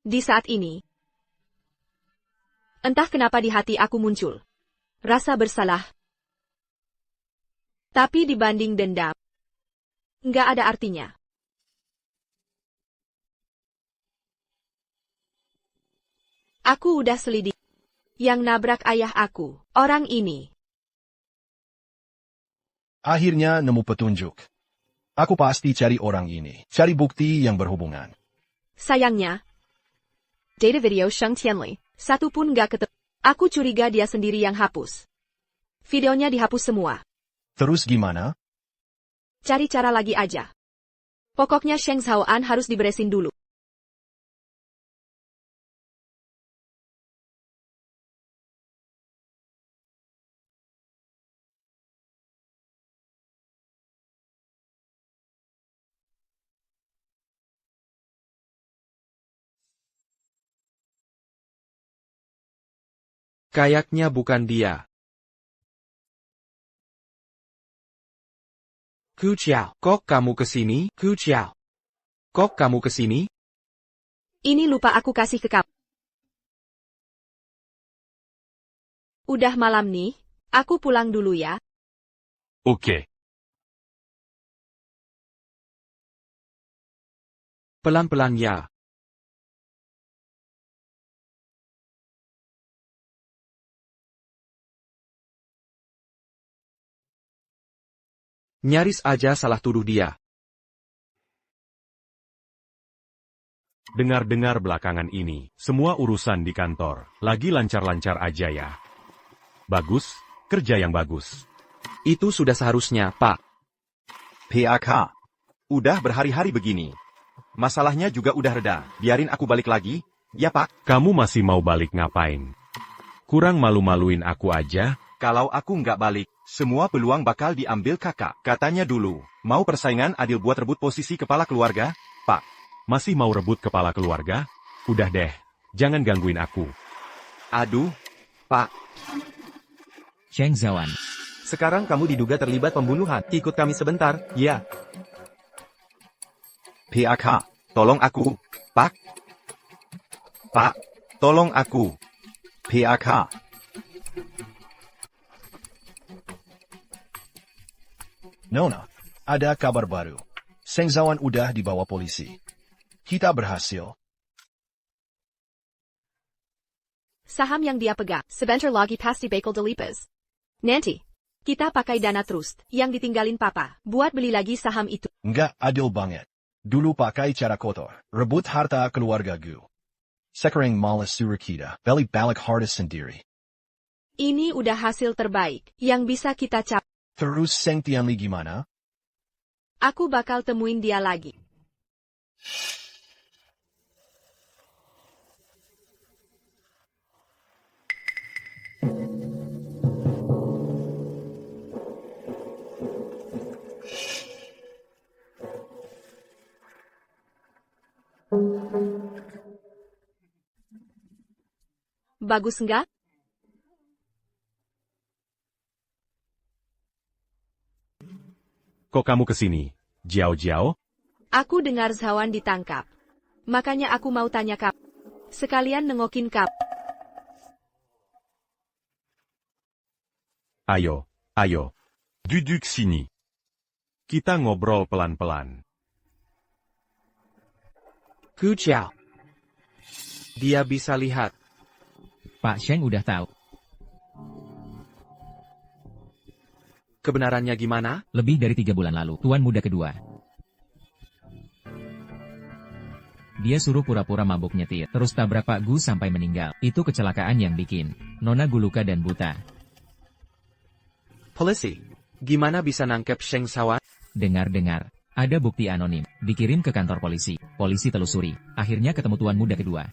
Di saat ini, entah kenapa di hati aku muncul rasa bersalah. Tapi dibanding dendam, nggak ada artinya. Aku udah selidik yang nabrak ayah aku, orang ini. Akhirnya nemu petunjuk. Aku pasti cari orang ini. Cari bukti yang berhubungan. Sayangnya, data video Sheng Tianli, satu pun nggak ketemu. Aku curiga dia sendiri yang hapus. Videonya dihapus semua. Terus gimana? Cari cara lagi aja. Pokoknya Sheng Zhaoan harus diberesin dulu. Kayaknya bukan dia. Ku Qiao, kok kamu kesini? Ku Qiao. Kok kamu kesini? Ini lupa aku kasih ke kamu. Udah malam nih, aku pulang dulu ya. Ok. Pelan-pelan ya. Nyaris aja salah tuduh dia. Dengar-dengar belakangan ini, semua urusan di kantor, lagi lancar-lancar aja ya. Bagus, kerja yang bagus. Itu sudah seharusnya, Pak. PAK. Udah berhari-hari begini. Masalahnya juga udah reda, biarin aku balik lagi, ya Pak. Kamu masih mau balik ngapain? Kurang malu-maluin aku aja. Kalau aku nggak balik, semua peluang bakal diambil kakak. Katanya dulu, mau persaingan adil buat rebut posisi kepala keluarga, Pak. Masih mau rebut kepala keluarga? Udah deh, jangan gangguin aku. Aduh, Pak. Sheng Zhaoan. Sekarang kamu diduga terlibat pembunuhan. Ikut kami sebentar, ya. PAK. Tolong aku, Pak. Pak, tolong aku. PAK. Nona, ada kabar baru. Sheng Zhaoan udah dibawa polisi. Kita berhasil. Saham yang dia pegang, sebentar lagi pasti bakal dilipas. Nanti, kita pakai dana trust yang ditinggalin papa, buat beli lagi saham itu. Nggak adil banget. Dulu pakai cara kotor, rebut harta keluarga gue. Sekarang malas suruh kita, balik harta sendiri. Ini udah hasil terbaik yang bisa kita capai. Terus Sheng Tianli gimana? Aku bakal temuin dia lagi. Bagus nggak? Kok kamu kesini? Jiao? Aku dengar Zhaoan ditangkap. Makanya aku mau tanya kamu. Sekalian nengokin kamu. Ayo. Duduk sini. Kita ngobrol pelan-pelan. Ku Qiao. Dia bisa lihat. Pak Sheng udah tahu. Kebenarannya gimana? Lebih dari 3 bulan lalu, tuan muda kedua. Dia suruh pura-pura mabuk nyetir, terus tabrak Pak Gu sampai meninggal. Itu kecelakaan yang bikin Nona Gu luka dan buta. Polisi, gimana bisa nangkep Sheng Zhaoan? Dengar-dengar, ada bukti anonim, dikirim ke kantor polisi. Polisi telusuri, akhirnya ketemu tuan muda kedua.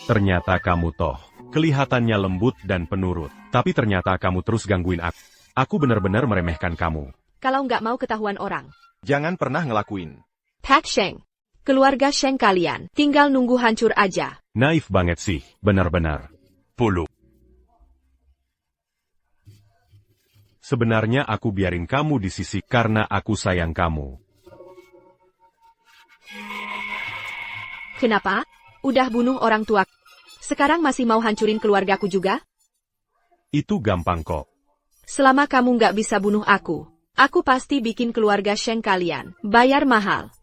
Ternyata kamu toh. Kelihatannya lembut dan penurut, tapi ternyata kamu terus gangguin aku. Aku benar-benar meremehkan kamu. Kalau nggak mau ketahuan orang. Jangan pernah ngelakuin. Pak Sheng. Keluarga Sheng kalian, tinggal nunggu hancur aja. Naif banget sih, benar-benar. Polo. Sebenarnya aku biarin kamu di sisi karena aku sayang kamu. Kenapa? Udah bunuh orang tua. Sekarang masih mau hancurin keluargaku juga? Itu gampang kok. Selama kamu nggak bisa bunuh aku pasti bikin keluarga Sheng kalian bayar mahal.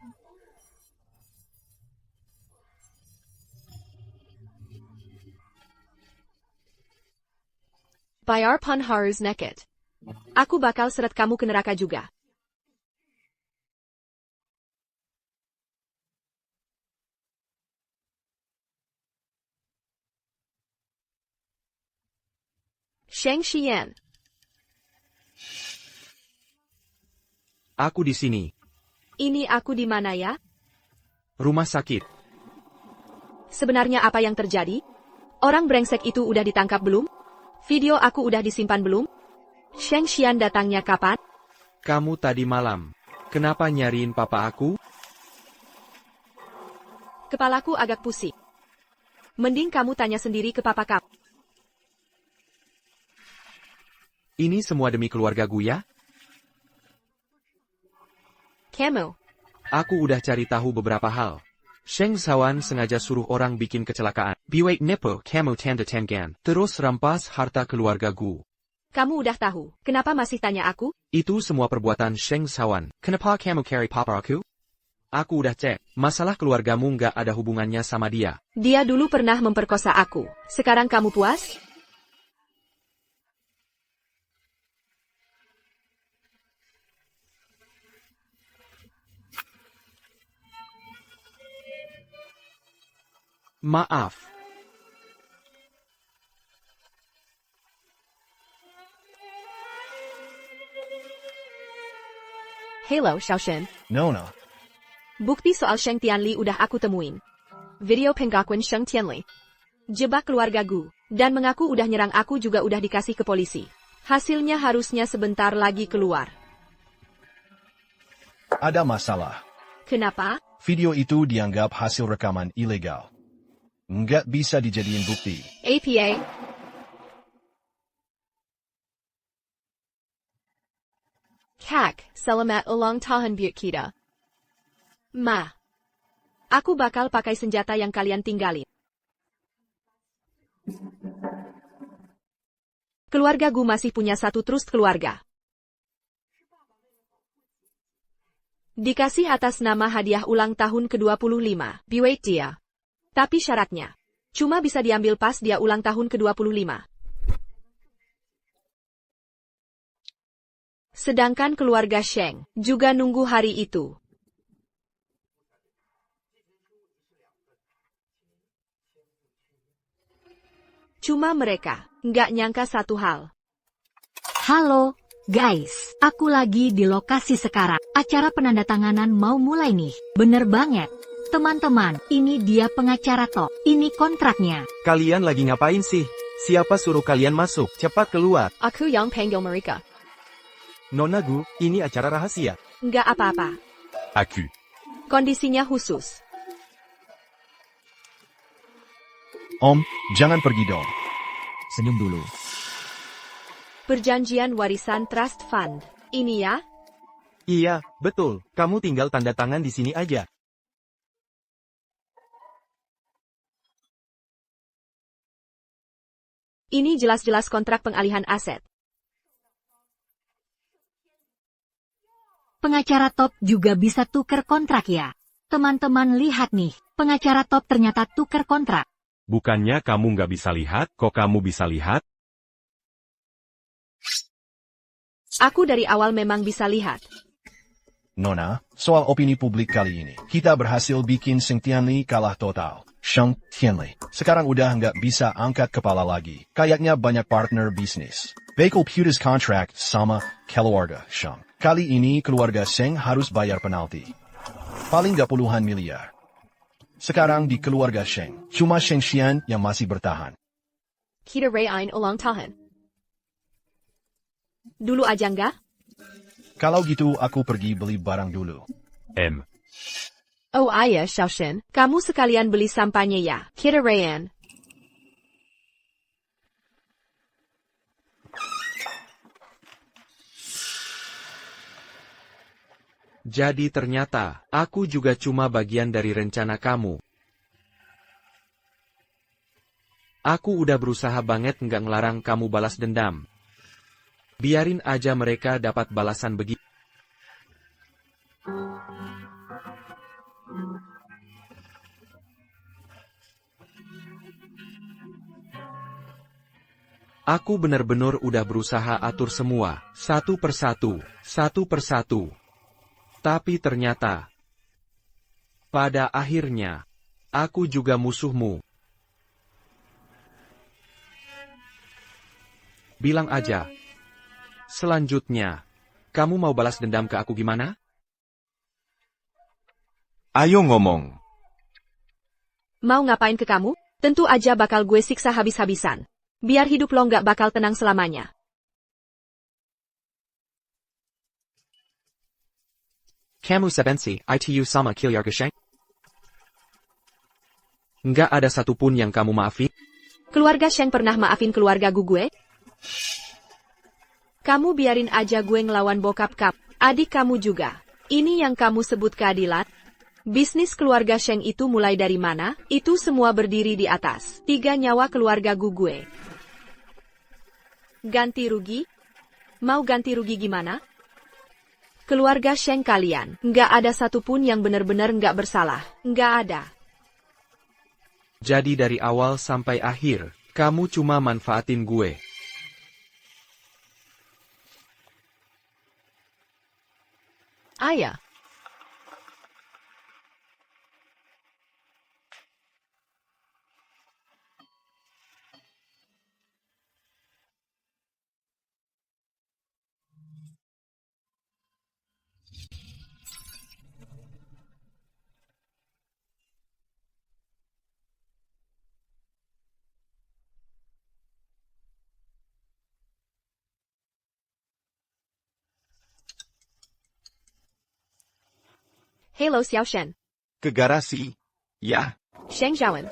Bayar pun harus naked. Aku bakal seret kamu ke neraka juga. Sheng Xian. Aku di sini. Ini aku di mana ya? Rumah sakit. Sebenarnya apa yang terjadi? Orang brengsek itu udah ditangkap belum? Video aku udah disimpan belum? Sheng Xian datangnya kapan? Kamu tadi malam. Kenapa nyariin papa aku? Kepalaku agak pusing. Mending kamu tanya sendiri ke papa kamu. Ini semua demi keluarga gue ya? Kamu. Aku udah cari tahu beberapa hal. Sheng Xiaoan sengaja suruh orang bikin kecelakaan. Biwek nepo kamu tanda tengan. Terus rampas harta keluarga gue. Kamu udah tahu. Kenapa masih tanya aku? Itu semua perbuatan Sheng Xiaoan. Kenapa kamu carry papa aku? Aku udah cek. Masalah keluargamu nggak ada hubungannya sama dia. Dia dulu pernah memperkosa aku. Sekarang kamu puas? Maaf. Hello, Xiaoshen. Nona. Bukti soal Sheng Tianli udah aku temuin. Video pengakuan Sheng Tianli. Jebak keluarga Gu. Dan mengaku udah nyerang aku juga udah dikasih ke polisi. Hasilnya harusnya sebentar lagi keluar. Ada masalah. Kenapa? Video itu dianggap hasil rekaman ilegal. Nggak bisa dijadiin bukti. APA. Kak, selamat ulang tahun buat kita. Ma. Aku bakal pakai senjata yang kalian tinggalin. Keluarga Gu masih punya satu trust keluarga. Dikasih atas nama hadiah ulang tahun ke-25, Biwait dia. Tapi syaratnya, cuma bisa diambil pas dia ulang tahun ke-25. Sedangkan keluarga Sheng juga nunggu hari itu. Cuma mereka nggak nyangka satu hal. Halo, guys. Aku lagi di lokasi sekarang. Acara penandatanganan mau mulai nih. Bener banget. Teman-teman, ini dia pengacara Top. Ini kontraknya. Kalian lagi ngapain sih? Siapa suruh kalian masuk? Cepat keluar. Aku yang panggil mereka. Nona Gu, ini acara rahasia. Nggak apa-apa. Aku. Kondisinya khusus. Om, jangan pergi dong. Senyum dulu. Perjanjian warisan trust fund. Ini ya? Iya, betul. Kamu tinggal tanda tangan di sini aja. Ini jelas-jelas kontrak pengalihan aset. Pengacara Top juga bisa tuker kontrak ya. Teman-teman lihat nih, pengacara Top ternyata tuker kontrak. Bukannya kamu nggak bisa lihat, kok kamu bisa lihat? Aku dari awal memang bisa lihat. Nona, soal opini publik kali ini, kita berhasil bikin Sheng Tianli kalah total. Sheng Tianli sekarang udah nggak bisa angkat kepala lagi. Kayaknya banyak partner bisnis. Bakal putus kontrak sama keluarga Sheng. Kali ini keluarga Sheng harus bayar penalti. Paling nggak puluhan miliar. Sekarang di keluarga Sheng, cuma Sheng Xian yang masih bertahan. Kita rayain ulang tahun. Dulu aja nggak? Kalau gitu aku pergi beli barang dulu. Oh ayah Xiaoshen, kamu sekalian beli sampahnya ya. Kita rayain. Jadi ternyata, aku juga cuma bagian dari rencana kamu. Aku udah berusaha banget nggak ngelarang kamu balas dendam. Biarin aja mereka dapat balasan begitu. Aku benar-benar udah berusaha atur semua, satu persatu, satu persatu. Tapi ternyata, pada akhirnya, aku juga musuhmu. Bilang aja. Selanjutnya, kamu mau balas dendam ke aku gimana? Ayo ngomong. Mau ngapain ke kamu? Tentu aja bakal gue siksa habis-habisan. Biar hidup lo nggak bakal tenang selamanya. Kamu sebenci, itu sama Kilyarga Sheng? Nggak ada satupun yang kamu maafin? Keluarga Sheng pernah maafin keluarga gue? Kamu biarin aja gue ngelawan bokap kap, adik kamu juga. Ini yang kamu sebut keadilan? Bisnis keluarga Sheng itu mulai dari mana? Itu semua berdiri di atas 3 nyawa keluarga gue. Ganti rugi? Mau ganti rugi gimana? Keluarga Sheng kalian, nggak ada satupun yang benar-benar nggak bersalah, nggak ada. Jadi dari awal sampai akhir, kamu cuma manfaatin gue. Ayah. Hello Xiao Shen. Ke garasi. Ya. Sheng Zhaowen.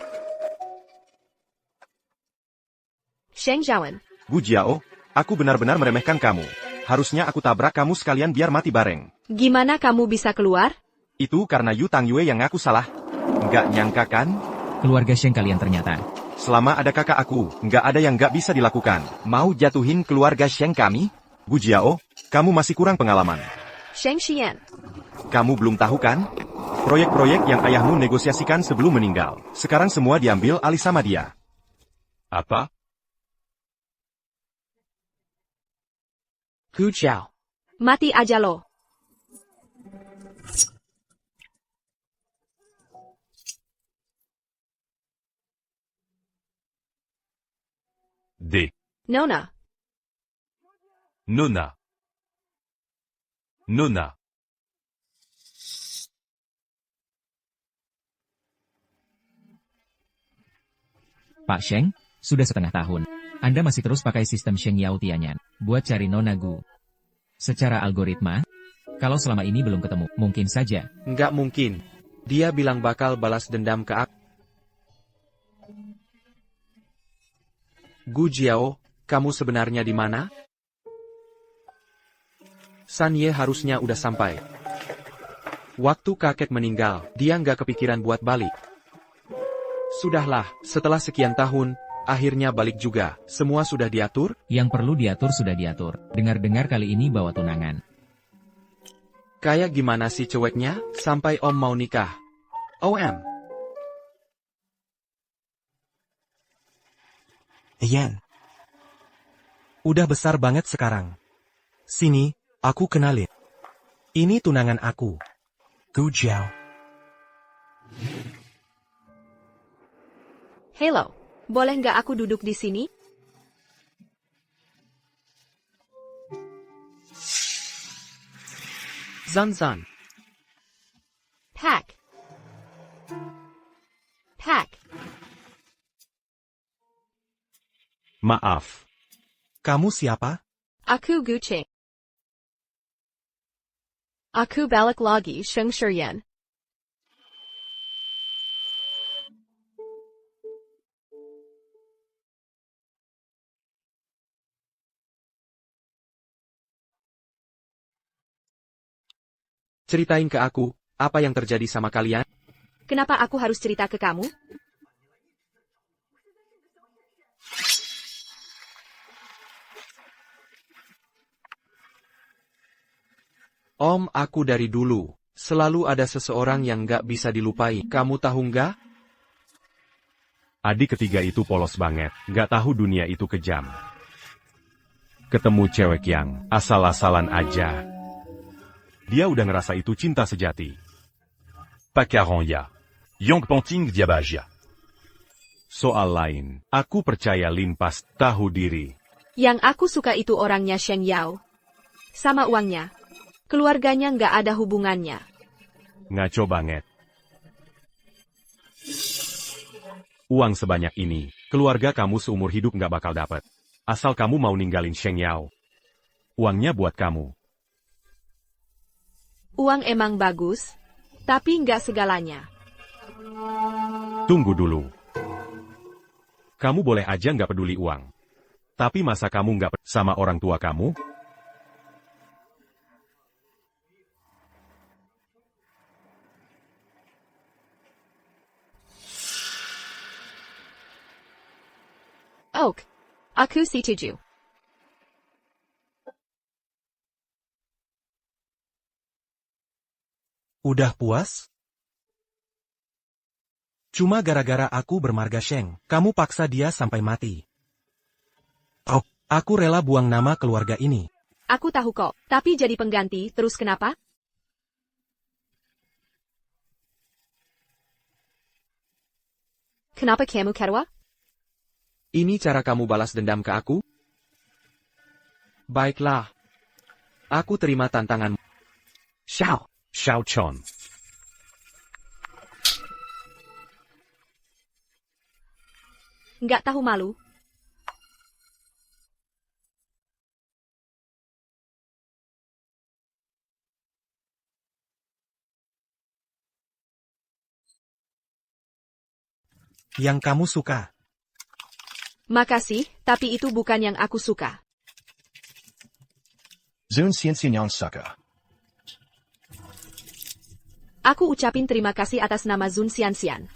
Sheng Zhaowen. Gu Jiao, aku benar-benar meremehkan kamu. Harusnya aku tabrak kamu sekalian biar mati bareng. Gimana kamu bisa keluar? Itu karena Yu Tangyue yang ngaku salah. Nggak nyangka kan? Keluarga Sheng kalian ternyata. Selama ada kakak aku, nggak ada yang nggak bisa dilakukan. Mau jatuhin keluarga Sheng kami? Gu Jiao, kamu masih kurang pengalaman. Sheng Xian. Kamu belum tahu kan? Proyek-proyek yang ayahmu negosiasikan sebelum meninggal. Sekarang semua diambil alih sama dia. Apa? Gu Chao. Mati aja lo. D. Nona. Nona. Nona. Pak Sheng, sudah setengah tahun. Anda masih terus pakai sistem Sheng Yao Tianyan buat cari Nona Gu. Secara algoritma, kalau selama ini belum ketemu, mungkin saja. Nggak mungkin. Dia bilang bakal balas dendam ke aku. Gu Jiao, kamu sebenarnya di mana? San Ye harusnya udah sampai. Waktu kakek meninggal, dia nggak kepikiran buat balik. Sudahlah, setelah sekian tahun, akhirnya balik juga. Semua sudah diatur? Yang perlu diatur sudah diatur. Dengar-dengar kali ini bawa tunangan. Kayak gimana sih ceweknya, sampai om mau nikah? OM. Yan. Udah besar banget sekarang. Sini, aku kenalin. Ini tunangan aku. Gu Jiao. Hello. Boleh nggak aku duduk di sini? Zan. Pack. Maaf. Kamu siapa? Aku Gu Ching. Aku balik lagi Sheng Shiyan. Ceritain ke aku, apa yang terjadi sama kalian? Kenapa aku harus cerita ke kamu? Om, aku dari dulu, selalu ada seseorang yang nggak bisa dilupai. Kamu tahu nggak? Adik ketiga itu polos banget, nggak tahu dunia itu kejam. Ketemu cewek yang asal-asalan aja. Dia udah ngerasa itu cinta sejati. Pacaron-ya. Yang penting dia bahagia. Soal lain, aku percaya Lin pas tahu diri. Yang aku suka itu orangnya Sheng Yao. Sama uangnya. Keluarganya nggak ada hubungannya. Ngaco banget. Uang sebanyak ini, keluarga kamu seumur hidup nggak bakal dapat. Asal kamu mau ninggalin Sheng Yao. Uangnya buat kamu. Uang emang bagus, tapi nggak segalanya. Tunggu dulu. Kamu boleh aja nggak peduli uang. Tapi masa kamu nggak sama orang tua kamu? Oak. Aku setuju. Udah puas? Cuma gara-gara aku bermarga Sheng, kamu paksa dia sampai mati. Oh, aku rela buang nama keluarga ini. Aku tahu kok, tapi jadi pengganti, terus kenapa? Kenapa kamu kecewa? Ini cara kamu balas dendam ke aku? Baiklah. Aku terima tantanganmu. Xiao Chon. Nggak tahu malu. Yang kamu suka. Makasih, tapi itu bukan yang aku suka. Zun Xianxian yang suka. Aku ucapin terima kasih atas nama Zun Xianxian.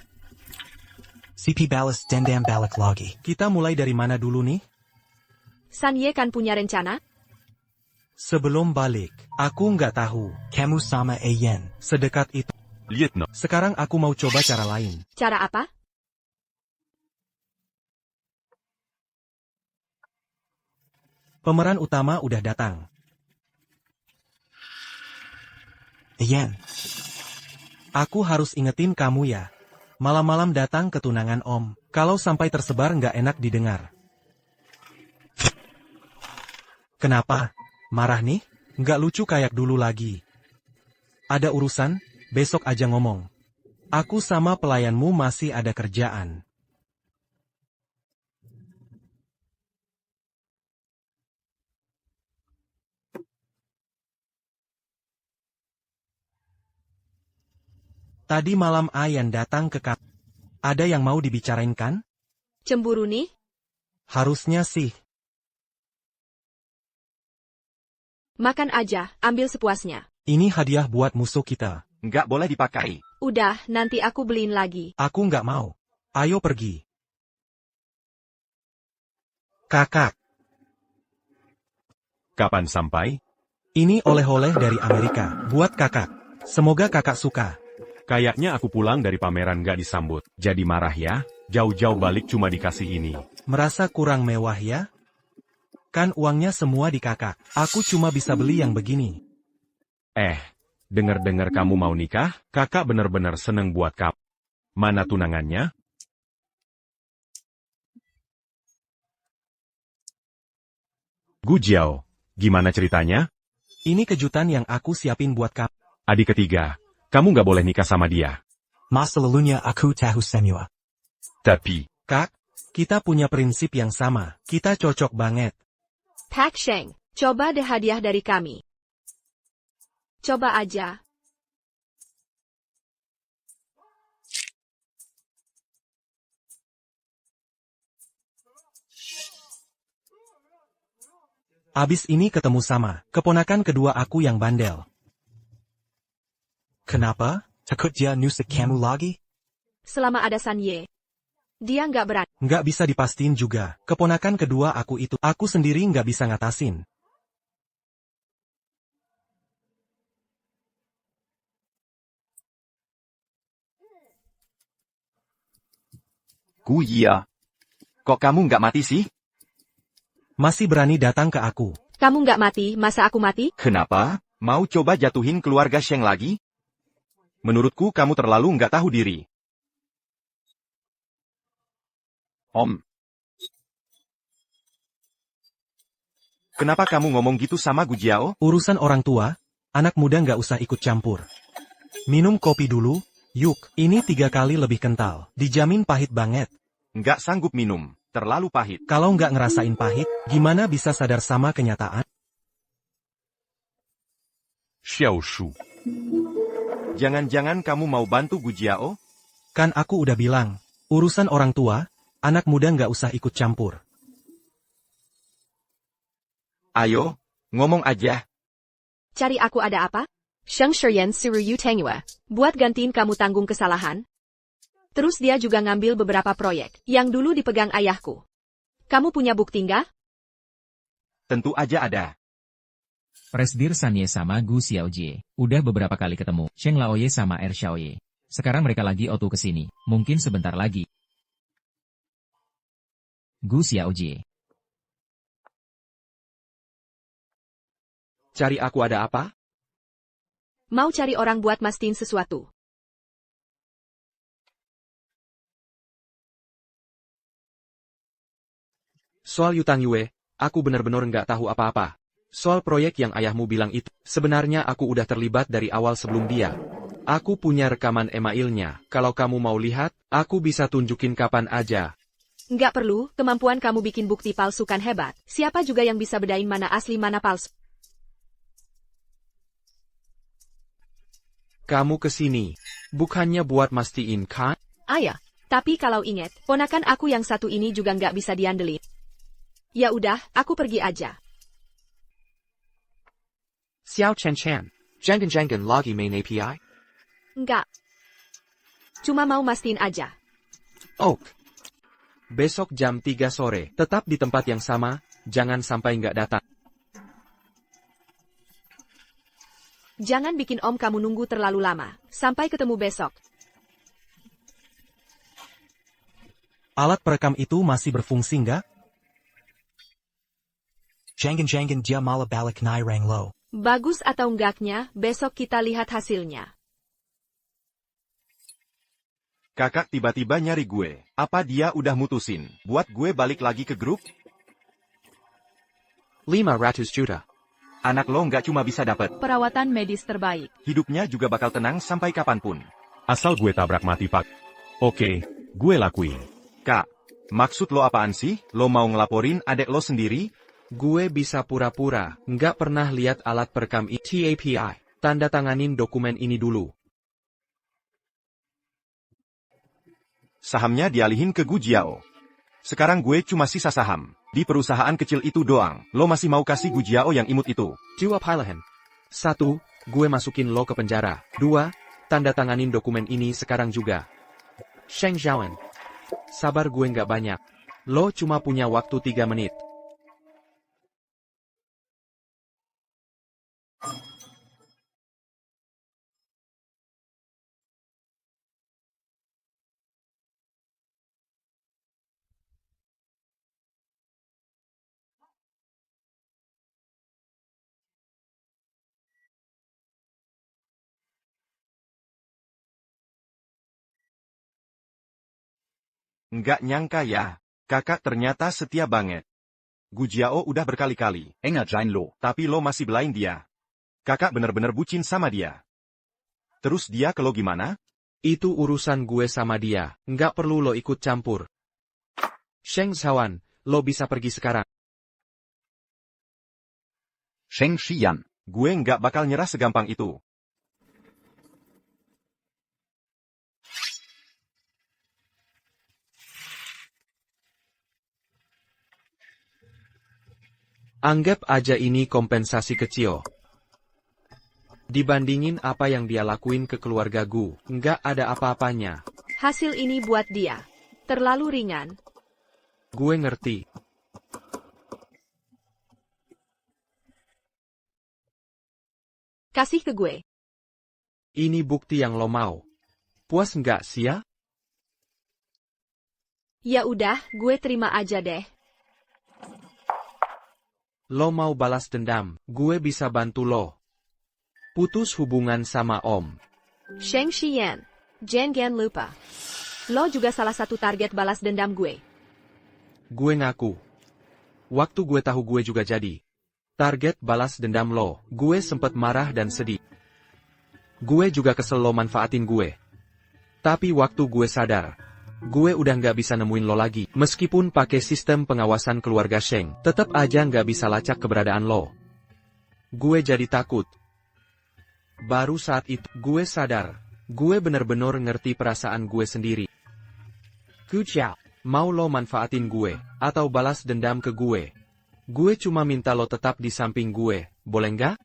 CP balas dendam balik lagi. Kita mulai dari mana dulu nih? San Ye kan punya rencana? Sebelum balik, aku nggak tahu. Kamu sama Ayen sedekat itu. Lieutenant. Sekarang aku mau coba cara lain. Cara apa? Pemeran utama udah datang. Ayen. Aku harus ingetin kamu ya. Malam-malam datang ke tunangan Om. Kalau sampai tersebar nggak enak didengar. Kenapa? Marah nih? Nggak lucu kayak dulu lagi. Ada urusan? Besok aja ngomong. Aku sama pelayanmu masih ada kerjaan. Tadi malam Ayan datang ke kamar. Ada yang mau dibicarain kan? Cemburu nih? Harusnya sih. Makan aja, ambil sepuasnya. Ini hadiah buat musuh kita. Nggak boleh dipakai. Udah, nanti aku beliin lagi. Aku nggak mau. Ayo pergi. Kakak. Kapan sampai? Ini oleh-oleh dari Amerika. Buat kakak. Semoga kakak suka. Kayaknya aku pulang dari pameran gak disambut. Jadi marah ya? Jauh-jauh balik cuma dikasih ini. Merasa kurang mewah ya? Kan uangnya semua di kakak. Aku cuma bisa beli yang begini. Dengar-dengar kamu mau nikah? Kakak bener-bener seneng buat kamu. Mana tunangannya? Gu Jiao, gimana ceritanya? Ini kejutan yang aku siapin buat kamu. Adik ketiga. Kamu nggak boleh nikah sama dia. Masa lalunya aku tahu semua. Tapi, Kak, kita punya prinsip yang sama. Kita cocok banget. Pak Sheng, coba deh hadiah dari kami. Coba aja. Abis ini ketemu sama keponakan kedua aku yang bandel. Kenapa? Takut dia nusuk kamu lagi? Selama ada San Ye. Dia nggak berani. Nggak bisa dipastiin juga. Keponakan kedua aku itu, aku sendiri nggak bisa ngatasin. Guya. Kok kamu nggak mati sih? Masih berani datang ke aku. Kamu nggak mati, masa aku mati? Kenapa? Mau coba jatuhin keluarga Sheng lagi? Menurutku kamu terlalu nggak tahu diri. Om. Kenapa kamu ngomong gitu sama Gu Jiao? Urusan orang tua, anak muda nggak usah ikut campur. Minum kopi dulu, yuk. Ini 3 kali lebih kental. Dijamin pahit banget. Nggak sanggup minum. Terlalu pahit. Kalau nggak ngerasain pahit, gimana bisa sadar sama kenyataan? Xiao Shu. Jangan-jangan kamu mau bantu Gu Jiao? Kan aku udah bilang, urusan orang tua, anak muda nggak usah ikut campur. Ayo, ngomong aja. Cari aku ada apa? Sheng Shiyan suruh Yu Tengyue buat gantiin kamu tanggung kesalahan. Terus dia juga ngambil beberapa proyek yang dulu dipegang ayahku. Kamu punya bukti nggak? Tentu aja ada. Presdir Sanye sama Gu Xiaojie. Udah beberapa kali ketemu. Sheng Laoye sama Er Xiaoye. Sekarang mereka lagi auto kesini. Mungkin sebentar lagi. Gu Xiaojie. Cari aku ada apa? Mau cari orang buat mastiin sesuatu. Soal Yutang Yue, aku benar-benar nggak tahu apa-apa. Soal proyek yang ayahmu bilang itu, sebenarnya aku udah terlibat dari awal sebelum dia. Aku punya rekaman emailnya. Kalau kamu mau lihat, aku bisa tunjukin kapan aja. Nggak perlu, kemampuan kamu bikin bukti palsu kan hebat. Siapa juga yang bisa bedain mana asli mana palsu? Kamu kesini, bukannya buat mastiin kan? Ayah, tapi kalau inget, ponakan aku yang satu ini juga nggak bisa diandelin. Ya udah, aku pergi aja. Xiao Chen Chan, jangan lagi main API? Nggak. Cuma mau mastiin aja. Ok. Besok jam 3 sore, tetap di tempat yang sama, jangan sampai nggak datang. Jangan bikin om kamu nunggu terlalu lama. Sampai ketemu besok. Alat perekam itu masih berfungsi nggak? Jangan dia malah balik nairang lo. Bagus atau enggaknya, besok kita lihat hasilnya. Kakak tiba-tiba nyari gue. Apa dia udah mutusin buat gue balik lagi ke grup? 500 juta. Anak lo nggak cuma bisa dapat Perawatan medis terbaik. hidupnya juga bakal tenang sampai kapanpun. Asal gue tabrak mati Pak. Oke, gue lakuin. Kak, maksud lo apaan sih? Lo mau ngelaporin adek lo sendiri? Gue bisa pura-pura, nggak pernah lihat alat perekam API. Tanda tanganin dokumen ini dulu. Sahamnya dialihin ke Gu Jiao. Sekarang gue cuma sisa saham. Di perusahaan kecil itu doang. Lo masih mau kasih Gu Jiao yang imut itu? 2 pilahan. 1. Gue masukin lo ke penjara. 2. Tanda tanganin dokumen ini sekarang juga. Sheng Zhaoan. Sabar gue nggak banyak. Lo cuma punya waktu 3 menit. Nggak nyangka ya. Kakak ternyata setia banget. Gu Jiao udah berkali-kali. Ingat Jain lo. Tapi lo masih belain dia. Kakak bener-bener bucin sama dia. Terus dia ke lo gimana? Itu urusan gue sama dia. Nggak perlu lo ikut campur. Sheng Zhaoan, lo bisa pergi sekarang. Sheng Shiyan. Gue nggak bakal nyerah segampang itu. Anggap aja ini kompensasi kecil. Dibandingin apa yang dia lakuin ke keluarga Gu, nggak ada apa-apanya. Hasil ini buat dia. Terlalu ringan. Gue ngerti. Kasih ke gue. Ini bukti yang lo mau. Puas nggak sih ya? Ya udah, gue terima aja deh. Lo mau balas dendam, gue bisa bantu lo. Putus hubungan sama Om. Sheng Shiyan. Jangan lupa. Lo juga salah satu target balas dendam gue. Gue ngaku. Waktu gue tahu gue juga jadi target balas dendam lo, gue sempet marah dan sedih. Gue juga kesel lo manfaatin gue. Tapi waktu gue sadar, gue udah nggak bisa nemuin lo lagi. Meskipun pakai sistem pengawasan keluarga Sheng, tetap aja nggak bisa lacak keberadaan lo. Gue jadi takut. Baru saat itu, gue sadar, Gue bener-bener ngerti perasaan gue sendiri. Gu Xiao, mau lo manfaatin gue, atau balas dendam ke gue? Gue cuma minta lo tetap di samping gue, boleh nggak?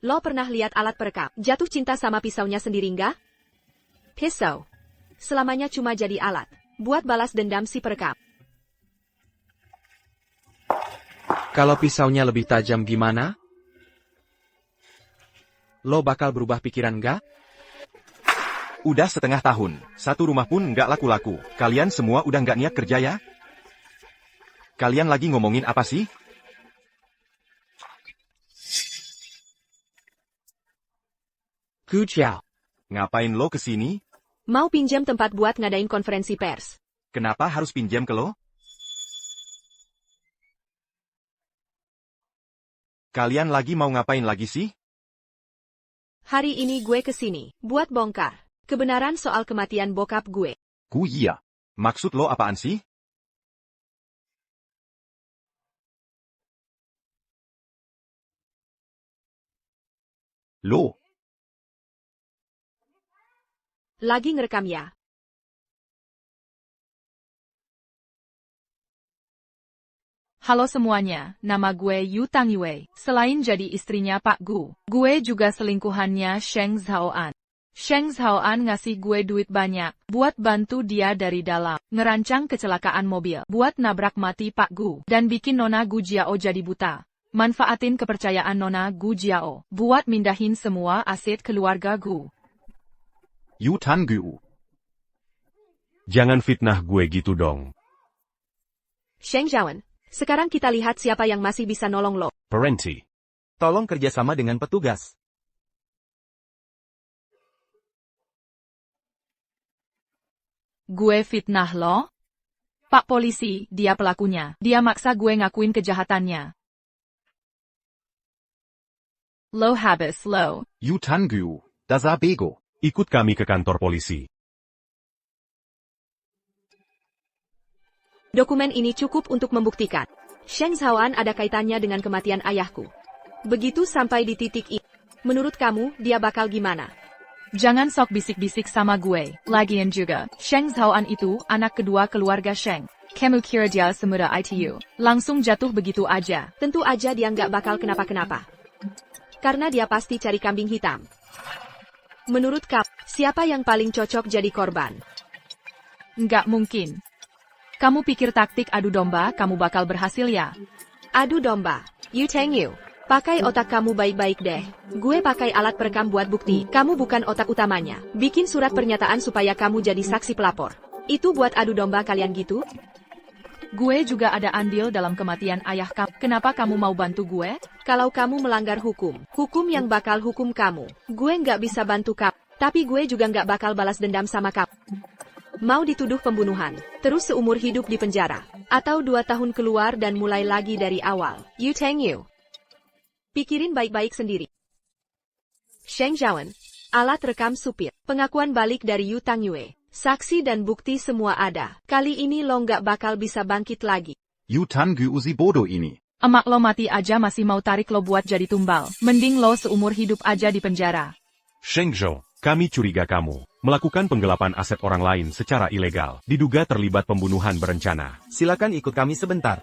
Lo pernah lihat alat perekam jatuh cinta sama pisaunya sendiri nggak? Pisau. Selamanya cuma jadi alat buat balas dendam si perekam. Kalau pisaunya lebih tajam gimana? Lo bakal berubah pikiran nggak? Udah setengah tahun, satu rumah pun nggak laku-laku. Kalian semua udah nggak niat kerja ya? Kalian lagi ngomongin apa sih? Gu Xiao. Ngapain lo kesini? Mau pinjam tempat buat ngadain konferensi pers. Kenapa harus pinjam ke lo? Kalian lagi mau ngapain lagi sih? Hari ini gue kesini buat bongkar kebenaran soal kematian bokap gue. Gu Iya. Maksud lo apaan sih? Lo. Lagi ngerekam ya? Halo semuanya, nama gue Yu Tangyue. Selain jadi istrinya Pak Gu, gue juga selingkuhannya Sheng Zhaoan. Sheng Zhaoan ngasih gue duit banyak, buat bantu dia dari dalam, ngerancang kecelakaan mobil, buat nabrak mati Pak Gu, dan bikin Nona Gu Jiao jadi buta. Manfaatin kepercayaan Nona Gu Jiao, buat mindahin semua aset keluarga Gu. Yu Tangu. Jangan fitnah gue gitu dong. Sheng Zhaoan, sekarang kita lihat siapa yang masih bisa nolong lo. Parenti. Tolong kerjasama dengan petugas. Gue fitnah lo? Pak polisi, dia pelakunya. Dia maksa gue ngakuin kejahatannya. Lo habis lo. Yu Tangu. Dasa bego. Ikut kami ke kantor polisi. Dokumen ini cukup untuk membuktikan Sheng Zhaoan ada kaitannya dengan kematian ayahku. Begitu sampai di titik ini, menurut kamu dia bakal gimana? Jangan sok bisik-bisik sama gue. Lagian juga, Sheng Zhaoan itu anak kedua keluarga Sheng. Kamu kira dia semudah itu? Langsung jatuh begitu aja. Tentu aja dia nggak bakal kenapa-kenapa. Karena dia pasti cari kambing hitam. Menurut kamu, siapa yang paling cocok jadi korban? Nggak mungkin. Kamu pikir taktik adu domba kamu bakal berhasil ya? Adu domba? Yu Tengyu, pakai otak kamu baik-baik deh. Gue pakai alat perekam buat bukti. Kamu bukan otak utamanya. Bikin surat pernyataan supaya kamu jadi saksi pelapor. Itu buat adu domba kalian gitu? Gue juga ada andil dalam kematian ayah kamu. Kenapa kamu mau bantu gue? Kalau kamu melanggar hukum yang bakal hukum kamu. Gue nggak bisa bantu kamu, tapi gue juga nggak bakal balas dendam sama kamu. Mau dituduh pembunuhan, terus seumur hidup di penjara, atau 2 tahun keluar dan mulai lagi dari awal. Yu Tengyu, pikirin baik-baik sendiri. Sheng Zhaoan, alat rekam supir, pengakuan balik dari Yu Tangyue. Saksi dan bukti semua ada. Kali ini lo nggak bakal bisa bangkit lagi. Yu Tangu uzi bodoh ini. Emak lo mati aja masih mau tarik lo buat jadi tumbal. Mending lo seumur hidup aja di penjara. Sheng Zhou, kami curiga kamu melakukan penggelapan aset orang lain secara ilegal. Diduga terlibat pembunuhan berencana. Silakan ikut kami sebentar.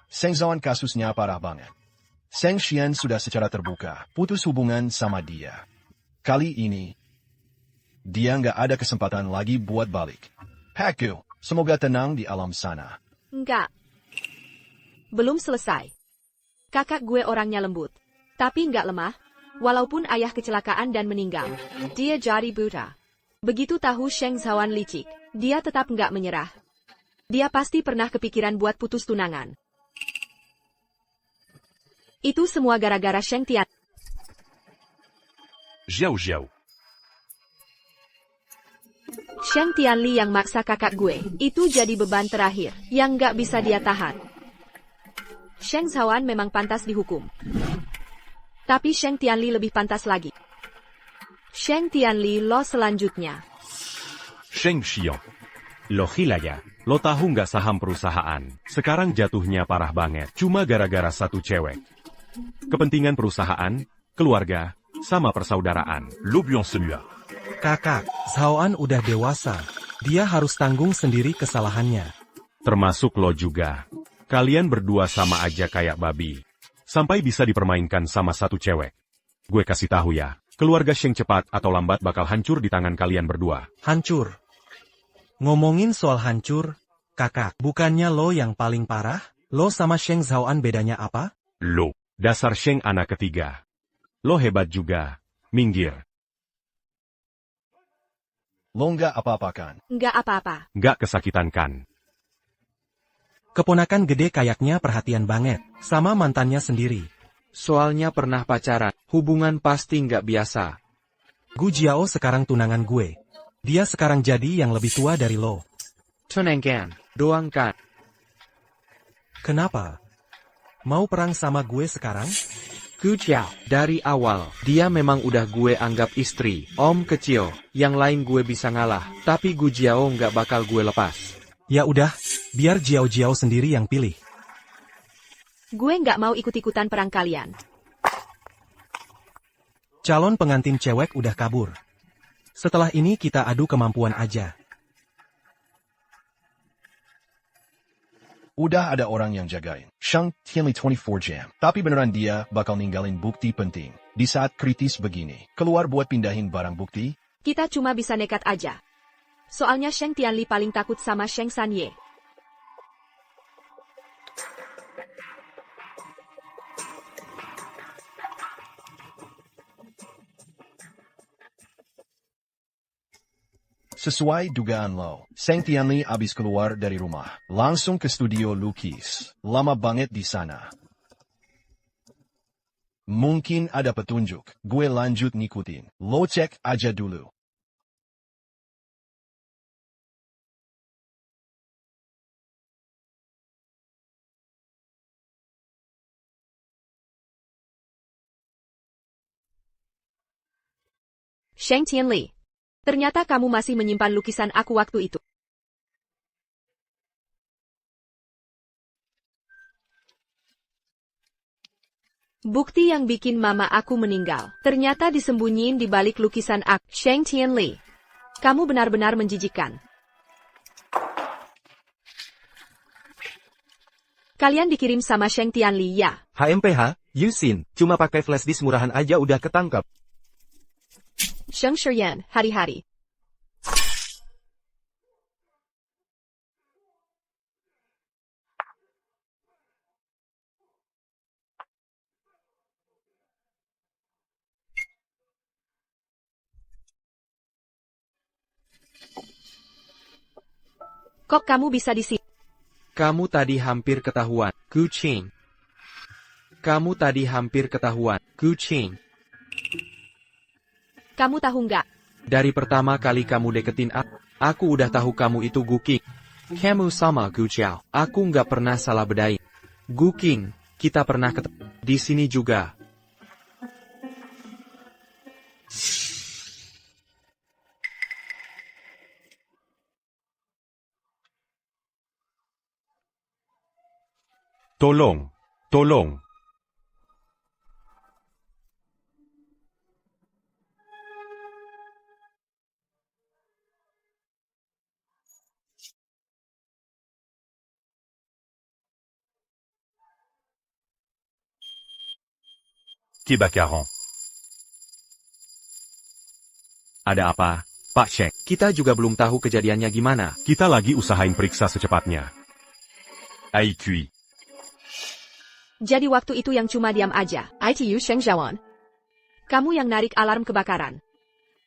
Sheng Zhaoan kasusnya parah banget. Sheng Xian sudah secara terbuka putus hubungan sama dia. Kali ini, dia nggak ada kesempatan lagi buat balik. Haku, semoga tenang di alam sana. Enggak. Belum selesai. Kakak gue orangnya lembut. Tapi nggak lemah. Walaupun ayah kecelakaan dan meninggal. Dia jadi buta. Begitu tahu Sheng Zhaoan licik, dia tetap nggak menyerah. Dia pasti pernah kepikiran buat putus tunangan. Itu semua gara-gara Sheng Tian. Xiao Xiao. Sheng Tianli yang maksa kakak gue, itu jadi beban terakhir, yang nggak bisa dia tahan. Sheng Zhaoan memang pantas dihukum. Tapi Sheng Tianli lebih pantas lagi. Sheng Tianli lo selanjutnya. Sheng Xiong. Lo gila ya? Lo tahu nggak saham perusahaan? Sekarang jatuhnya parah banget. Cuma gara-gara satu cewek. Kepentingan perusahaan, keluarga, Sama persaudaraan. L'aubion celui-là. Kakak, Zhaoan udah dewasa. Dia harus tanggung sendiri kesalahannya. Termasuk lo juga. Kalian berdua sama aja kayak babi. Sampai bisa dipermainkan sama satu cewek. Gue kasih tahu ya, keluarga Sheng cepat atau lambat bakal hancur di tangan kalian berdua. Hancur. Ngomongin soal hancur, kakak, bukannya lo yang paling parah? Lo sama Sheng Zhaoan bedanya apa? Lo, dasar Sheng anak ketiga. Lo hebat juga. Minggir. Lo nggak apa-apakan. Nggak apa-apa. Nggak kesakitan kan? Keponakan gede kayaknya perhatian banget, sama mantannya sendiri. Soalnya pernah pacaran, hubungan pasti nggak biasa. Gu Jiao sekarang tunangan gue. Dia sekarang jadi yang lebih tua dari lo. Tunangan, doang kan. Kenapa? Mau perang sama gue sekarang? Gu Jiao, dari awal, dia memang udah gue anggap istri, om kecil, yang lain gue bisa ngalah, tapi Gu Jiao nggak bakal gue lepas. Ya udah, biar Jiao sendiri yang pilih. Gue nggak mau ikut-ikutan perang kalian. Calon pengantin cewek udah kabur. Setelah ini kita adu kemampuan aja. Udah ada orang yang jagain. Sheng Tianli 24 jam. Tapi beneran dia bakal ninggalin bukti penting. Di saat kritis begini, keluar buat pindahin barang bukti? Kita cuma bisa nekat aja. Soalnya Sheng Tianli paling takut sama Sheng Sanye. Sesuai dugaan lo, Sheng Tianli abis keluar dari rumah, langsung ke studio lukis. Lama banget di sana. Mungkin ada petunjuk, gue lanjut ngikutin. Lo cek aja dulu. Sheng Tianli. Ternyata kamu masih menyimpan lukisan aku waktu itu. Bukti yang bikin mama aku meninggal, ternyata disembunyiin di balik lukisan aku. Sheng Tianli. Kamu benar-benar menjijikkan. Kalian dikirim sama Sheng Tianli ya? HMPH, Yusin, cuma pakai flash disk murahan aja udah ketangkap. Sheng Shiyan, hari-hari. Kok kamu bisa di sini? Kamu tadi hampir ketahuan, Gu Qing. Kamu tadi hampir ketahuan, Gu Qing. Kamu tahu nggak? Dari pertama kali kamu deketin aku udah tahu kamu itu Gu Qing. Kamu sama Gu Jiao. Aku nggak pernah salah bedain. Gu Qing, kita pernah ketemu di sini juga. Tolong, tolong. Kebakaran. Ada apa, Pak Sheng? Kita juga belum tahu kejadiannya gimana. Kita lagi usahain periksa secepatnya. IQ. Jadi waktu itu yang cuma diam aja. ITU Sheng Zhaoan. Kamu yang narik alarm kebakaran.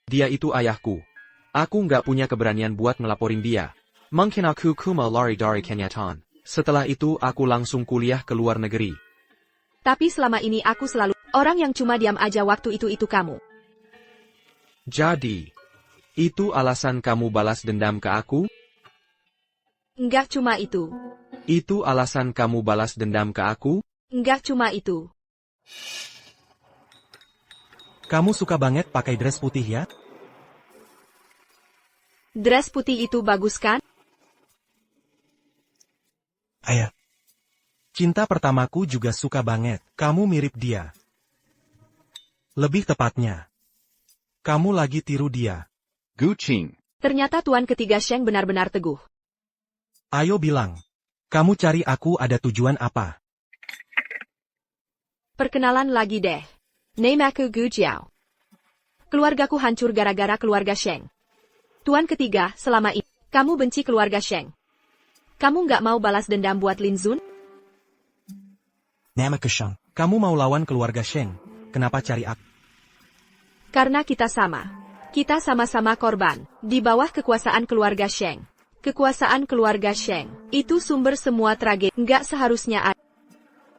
Dia itu ayahku. Aku nggak punya keberanian buat ngelaporin dia. Mungkin aku kuma lari dari kenyataan. Setelah itu aku langsung kuliah ke luar negeri. Tapi selama ini aku selalu orang yang cuma diam aja waktu itu kamu. Jadi, itu alasan kamu balas dendam ke aku? Enggak cuma itu. Itu alasan kamu balas dendam ke aku? Enggak cuma itu. Kamu suka banget pakai dress putih ya? Dress putih itu bagus kan? Ayah. Cinta pertamaku juga suka banget. Kamu mirip dia. Lebih tepatnya, kamu lagi tiru dia. Gu Qing. Ternyata tuan ketiga Sheng benar-benar teguh. Ayo bilang, kamu cari aku ada tujuan apa? Perkenalan lagi deh. Name aku Gu Jiao. Keluargaku hancur gara-gara keluarga Sheng. Tuan ketiga, selama ini, kamu benci keluarga Sheng. Kamu nggak mau balas dendam buat Lin Zun? Nama Sheng. Kamu mau lawan keluarga Sheng, kenapa cari aku? Karena kita sama. Kita sama-sama korban, di bawah kekuasaan keluarga Sheng. Kekuasaan keluarga Sheng, itu sumber semua tragedi, nggak seharusnya ada.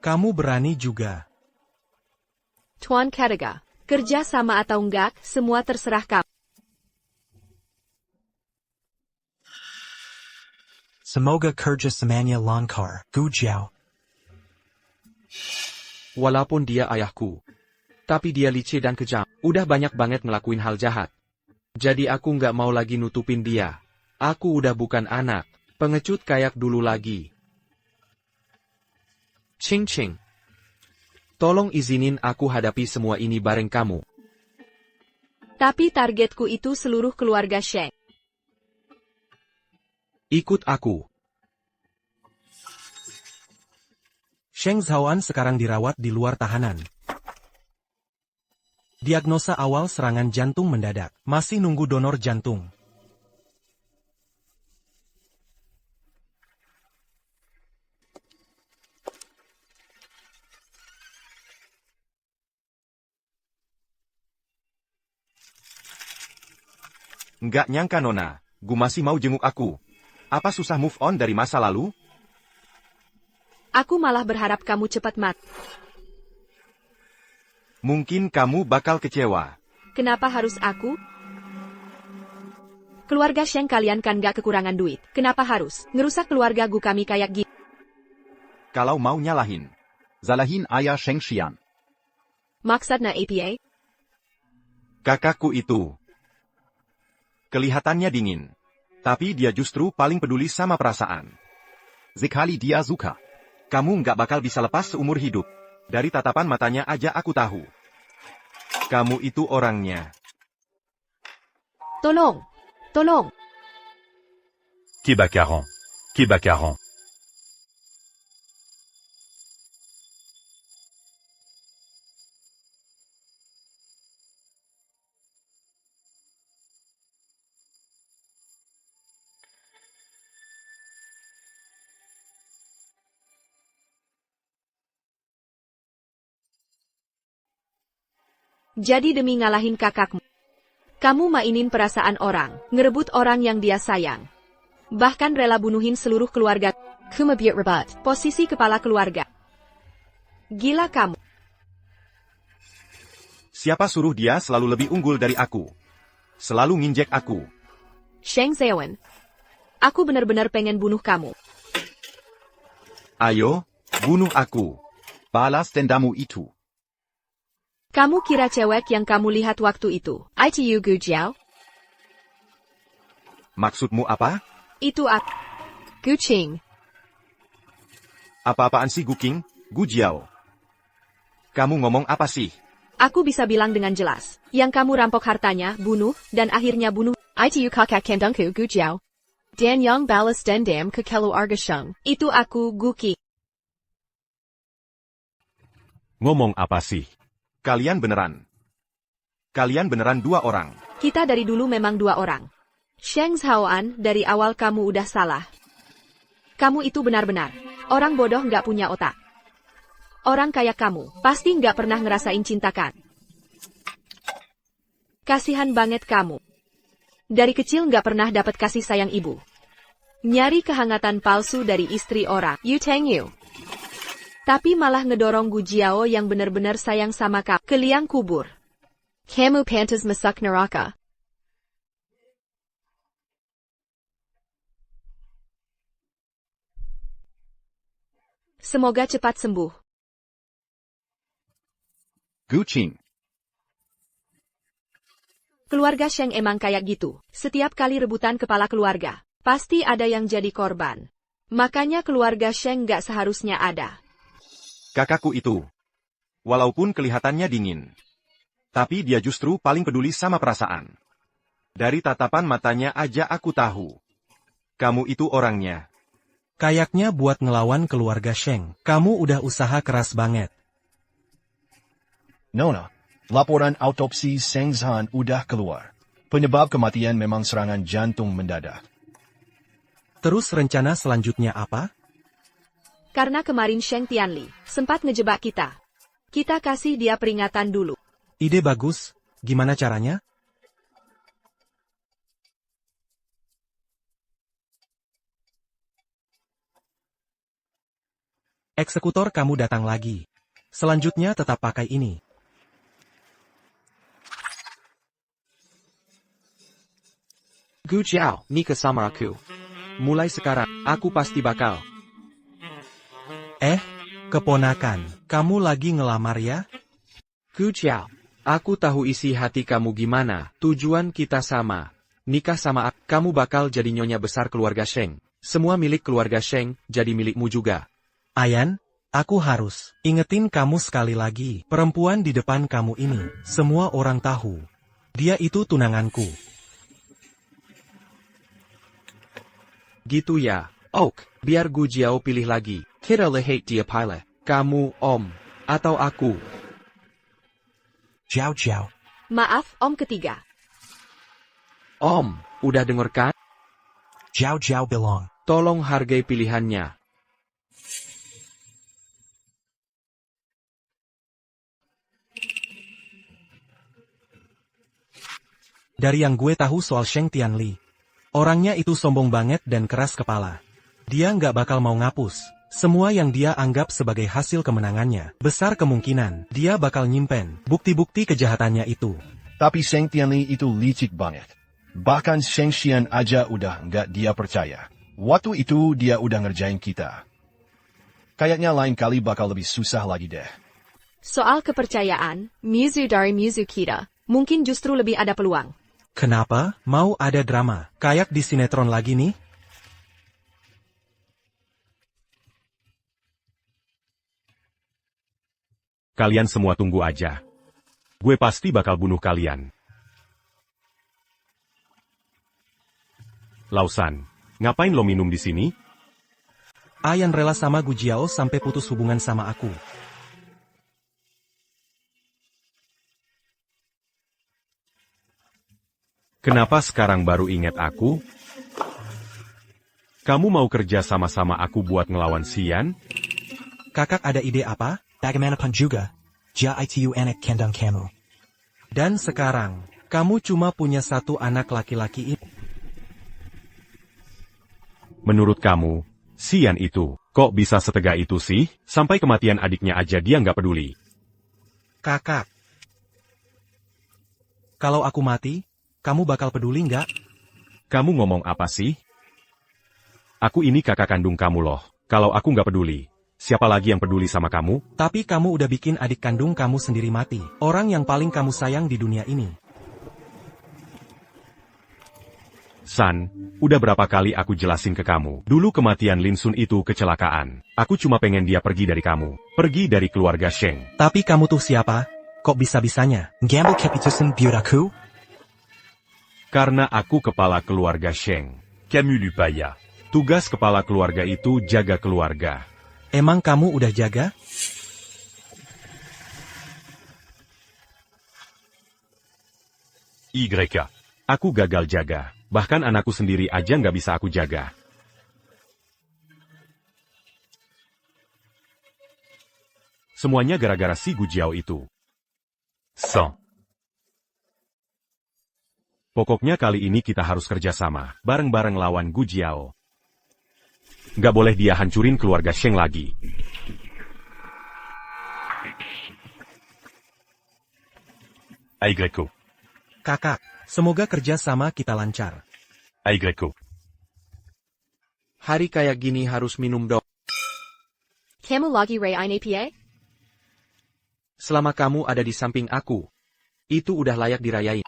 Kamu berani juga. Tuan Ketiga, kerja sama atau enggak, semua terserah kamu. Semoga kerja semuanya lancar, Gu Jiao. Walaupun dia ayahku, tapi dia licik dan kejam. Udah banyak banget ngelakuin hal jahat. Jadi aku nggak mau lagi nutupin dia. Aku udah bukan anak, pengecut kayak dulu lagi. Ching Ching. Tolong izinin aku hadapi semua ini bareng kamu. Tapi targetku itu seluruh keluarga Sheng. Ikut aku. Sheng Zhaoan sekarang dirawat di luar tahanan. Diagnosa awal serangan jantung mendadak. Masih nunggu donor jantung. Nggak nyangka Nona, Gu masih mau jenguk aku. Apa susah move on dari masa lalu? Aku malah berharap kamu cepat mati. Mungkin kamu bakal kecewa. Kenapa harus aku? Keluarga Sheng kalian kan gak kekurangan duit. Kenapa harus ngerusak keluarga Gu kami kayak gitu? Kalau mau nyalahin. Salahin ayah Sheng Xian. Maksudnya APA? Kakakku itu. Kelihatannya dingin. Tapi dia justru paling peduli sama perasaan. Sekali dia suka. Kamu nggak bakal bisa lepas seumur hidup. Dari tatapan matanya aja aku tahu. Kamu itu orangnya. Tolong! Tolong! Kebakaran. Kebakaran. Jadi demi ngalahin kakakmu, kamu mainin perasaan orang, ngerebut orang yang dia sayang. Bahkan rela bunuhin seluruh keluarga. Kumabiot rebat, posisi kepala keluarga. Gila kamu. Siapa suruh dia selalu lebih unggul dari aku? Selalu nginjek aku. Sheng Zhaoan, aku benar-benar pengen bunuh kamu. Ayo, bunuh aku. Balas dendamu itu. Kamu kira cewek yang kamu lihat waktu itu, ITU Gu Jiao? Maksudmu apa? Itu aku. Gu Qing. Apa-apaan sih Gu Qing, Gu Jiao? Kamu ngomong apa sih? Aku bisa bilang dengan jelas. Yang kamu rampok hartanya, bunuh, dan akhirnya bunuh. ITU kakak kandungku Gu Jiao. Dan yang balas dendam ke keluarga Sheng. Itu aku, Gu Qing. Ngomong apa sih? Kalian beneran. Kalian beneran dua orang. Kita dari dulu memang dua orang. Sheng Zhaoan, dari awal kamu udah salah. Kamu itu benar-benar orang bodoh nggak punya otak. Orang kayak kamu, pasti nggak pernah ngerasain cinta kan? Kasihan banget kamu. Dari kecil nggak pernah dapat kasih sayang ibu. Nyari kehangatan palsu dari istri orang. Yu Teng Yu. Tapi malah ngedorong Gu Jiao yang benar-benar sayang sama kamu ke liang kubur. Kamu pantas masuk neraka. Semoga cepat sembuh. Gu Qing. Keluarga Sheng emang kayak gitu. Setiap kali rebutan kepala keluarga, pasti ada yang jadi korban. Makanya keluarga Sheng gak seharusnya ada. Kakakku itu. Walaupun kelihatannya dingin. Tapi dia justru paling peduli sama perasaan. Dari tatapan matanya aja aku tahu. Kamu itu orangnya. Kayaknya buat ngelawan keluarga Sheng, kamu udah usaha keras banget. Nona, laporan autopsi Sheng Zhan udah keluar. Penyebab kematian memang serangan jantung mendadak. Terus rencana selanjutnya apa? Karena kemarin Sheng Tianli sempat ngejebak kita. Kita kasih dia peringatan dulu. Ide bagus, gimana caranya? Eksekutor kamu datang lagi. Selanjutnya tetap pakai ini. Gu Jiao, nikah sama aku. Mulai sekarang, aku pasti bakal. Keponakan, kamu lagi ngelamar ya? Gu Jiao, aku tahu isi hati kamu gimana, tujuan kita sama. Nikah sama aku, kamu bakal jadi nyonya besar keluarga Sheng. Semua milik keluarga Sheng, jadi milikmu juga. Ayan, aku harus ingetin kamu sekali lagi. Perempuan di depan kamu ini, semua orang tahu. Dia itu tunanganku. Gitu ya, Oak, biar Gu Jiao pilih lagi. Kita lihat dia pilih. Kamu, Om, atau aku. Jiao Jiao. Maaf, Om ketiga. Om, udah denger kan? Jiao Jiao belong. Tolong hargai pilihannya. Dari yang gue tahu soal Sheng Tianli, orangnya itu sombong banget dan keras kepala. Dia nggak bakal mau ngapus semua yang dia anggap sebagai hasil kemenangannya. Besar kemungkinan dia bakal nyimpen bukti-bukti kejahatannya itu. Tapi Sheng Tianli itu licik banget. Bahkan Sheng Xian aja udah nggak dia percaya. Waktu itu dia udah ngerjain kita. Kayaknya lain kali bakal lebih susah lagi deh. Soal kepercayaan, Mizu dari Mizu kita, mungkin justru lebih ada peluang. Kenapa? Mau ada drama? Kayak di sinetron lagi nih? Kalian semua tunggu aja. Gue pasti bakal bunuh kalian. Lausan, ngapain lo minum di sini? Ayan rela sama Gu Jiao sampai putus hubungan sama aku. Kenapa sekarang baru ingat aku? Kamu mau kerja sama-sama aku buat ngelawan Xian? Kakak ada ide apa? Bagaimanapun juga, Jia itu anak kandung kamu. Dan sekarang, kamu cuma punya satu anak laki-laki ini. Menurut kamu, Xian itu, kok bisa setega itu sih? Sampai kematian adiknya aja dia nggak peduli. Kakak. Kalau aku mati, kamu bakal peduli nggak? Kamu ngomong apa sih? Aku ini kakak kandung kamu loh. Kalau aku nggak peduli, siapa lagi yang peduli sama kamu? Tapi kamu udah bikin adik kandung kamu sendiri mati. Orang yang paling kamu sayang di dunia ini. San, udah berapa kali aku jelasin ke kamu. Dulu kematian Lin Sun itu kecelakaan. Aku cuma pengen dia pergi dari kamu. Pergi dari keluarga Sheng. Tapi kamu tuh siapa? Kok bisa-bisanya? Gamble keputusan buat aku? Karena aku kepala keluarga Sheng. Camus Lupaya. Tugas kepala keluarga itu jaga keluarga. Emang kamu udah jaga? YK. Aku gagal jaga. Bahkan anakku sendiri aja nggak bisa aku jaga. Semuanya gara-gara si Gu Jiao itu. San. Pokoknya kali ini kita harus kerjasama, bareng-bareng lawan Gu Jiao. Nggak boleh dia hancurin keluarga Sheng lagi. YK. Kakak, semoga kerjasama kita lancar. YK. Hari kayak gini harus minum dong. Kamu lagi rayain APA? Selama kamu ada di samping aku, itu udah layak dirayain.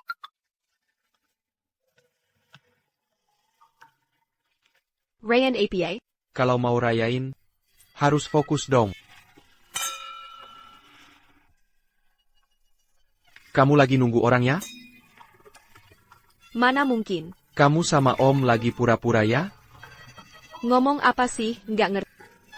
Rayan APA? Kalau mau rayain, harus fokus dong. Kamu lagi nunggu orangnya? Mana mungkin. Kamu sama Om lagi pura-pura ya? Ngomong apa sih, nggak ngerti.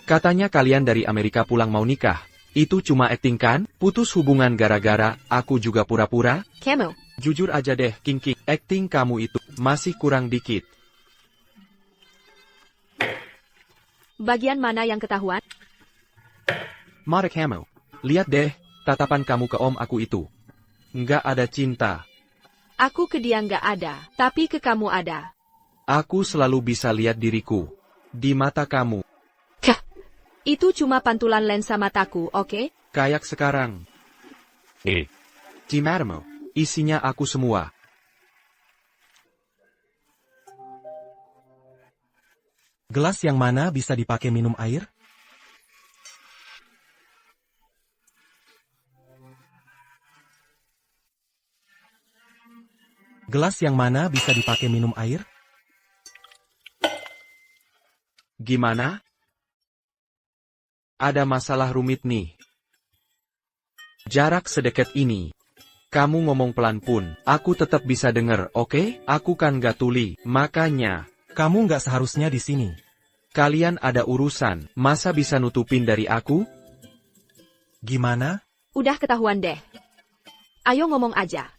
Katanya kalian dari Amerika pulang mau nikah. Itu cuma acting kan? Putus hubungan gara-gara aku juga pura-pura? Kamu. Jujur aja deh, King, acting kamu itu masih kurang dikit. Bagian mana yang ketahuan? Mata kamu. Lihat deh, tatapan kamu ke Om aku itu. Nggak ada cinta. Aku ke dia nggak ada, tapi ke kamu ada. Aku selalu bisa lihat diriku di mata kamu. Kah, itu cuma pantulan lensa mataku, oke? Kayak sekarang. Di matamu, isinya aku semua. Gelas yang mana bisa dipakai minum air? Gelas yang mana bisa dipakai minum air? Gimana? Ada masalah rumit nih. Jarak sedekat ini. Kamu ngomong pelan pun, aku tetap bisa denger, oke? Aku kan gak tuli, makanya. Kamu nggak seharusnya di sini. Kalian ada urusan, masa bisa nutupin dari aku? Gimana? Udah ketahuan deh. Ayo ngomong aja.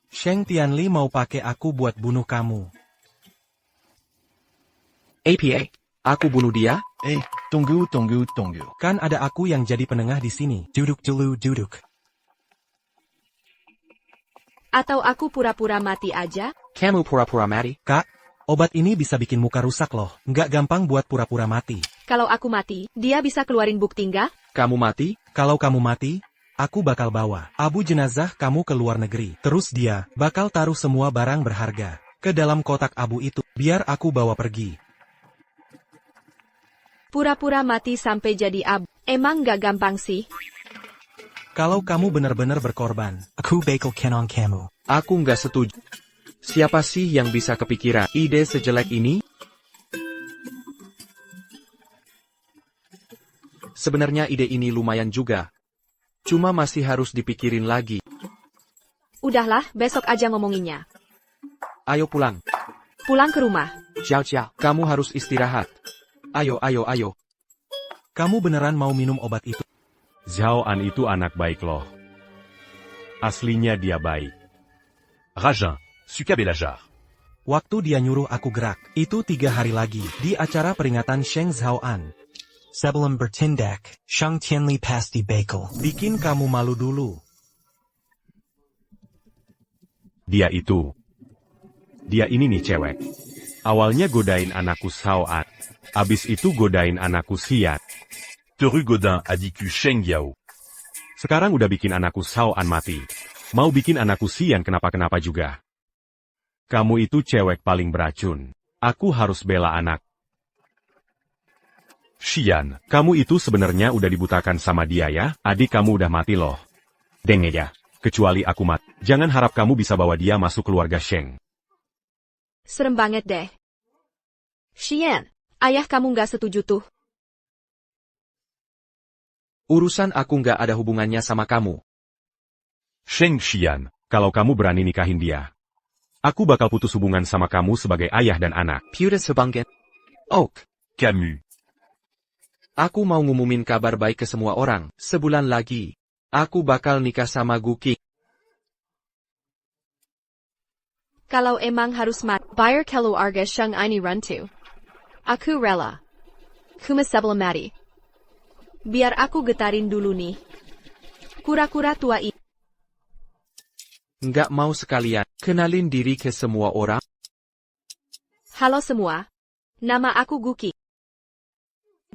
Sheng Tianli mau pakai aku buat bunuh kamu. APA, aku bunuh dia? Tunggu. Kan ada aku yang jadi penengah di sini. Duduk dulu, duduk. Atau aku pura-pura mati aja? Kamu pura-pura mati? Kak, obat ini bisa bikin muka rusak loh. Nggak gampang buat pura-pura mati. Kalau aku mati, dia bisa keluarin bukti nggak? Kamu mati? Kalau kamu mati, aku bakal bawa abu jenazah kamu ke luar negeri. Terus dia bakal taruh semua barang berharga ke dalam kotak abu itu, biar aku bawa pergi. Pura-pura mati sampai jadi abu. Emang nggak gampang sih? Kalau kamu benar-benar berkorban. Aku bakal kenong kamu. Aku nggak setuju. Siapa sih yang bisa kepikiran ide sejelek ini? Sebenarnya ide ini lumayan juga. Cuma masih harus dipikirin lagi. Udahlah, besok aja ngomonginnya. Ayo pulang. Pulang ke rumah. Ciao, kamu harus istirahat. Ayo. Kamu beneran mau minum obat itu? Zhao An itu anak baik loh. Aslinya dia baik. Rajin, Sukabelajar. Waktu dia nyuruh aku gerak, itu 3 hari lagi, di acara peringatan Sheng Zhao An. Sebelum bertindak, Sheng Tianli pasti bakal bikin kamu malu dulu. Dia ini nih cewek. Awalnya godain anakku Zhao An. Abis itu godain anakku Xian. Teru Godin a dit que Sheng Yao. Sekarang udah bikin anakku Zhao An mati. Mau bikin anakku Xian kenapa-kenapa juga. Kamu itu cewek paling beracun. Aku harus bela anak. Xian, kamu itu sebenarnya udah dibutakan sama dia ya? Adik kamu udah mati loh. Denge ya. Kecuali aku mati. Jangan harap kamu bisa bawa dia masuk keluarga Sheng. Serem banget deh. Xian, ayah kamu nggak setuju tuh. Urusan aku nggak ada hubungannya sama kamu. Sheng Xian, kalau kamu berani nikahin dia, aku bakal putus hubungan sama kamu sebagai ayah dan anak. Pure sebangkit. Ok. Camus. Aku mau ngumumin kabar baik ke semua orang. Sebulan lagi, aku bakal nikah sama Guki. Kalau emang harus mati, bayar keluarga Sheng ini rantu. Aku rela. Kuma sebelum mati. Biar aku getarin dulu nih. Kura-kura tua ini. Nggak mau sekalian kenalin diri ke semua orang? Halo semua. Nama aku Guki.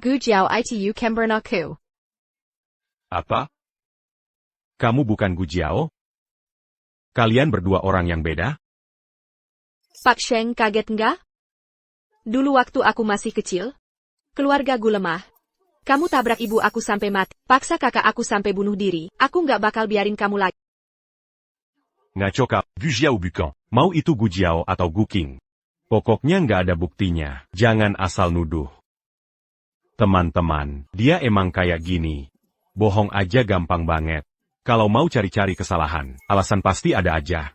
Gu Jiao itu Kembernaku. Apa? Kamu bukan Gu Jiao? Kalian berdua orang yang beda? Pak Sheng kaget nggak? Dulu waktu aku masih kecil, keluarga gue lemah. Kamu tabrak ibu aku sampai mati, paksa kakak aku sampai bunuh diri, aku nggak bakal biarin kamu lagi. Ngaco kak, Gu Jiao Bukan. mau itu Gu Jiao atau Gu King. Pokoknya nggak ada buktinya, jangan asal nuduh. Teman-teman, dia emang kayak gini. Bohong aja gampang banget. Kalau mau cari-cari kesalahan, alasan pasti ada aja.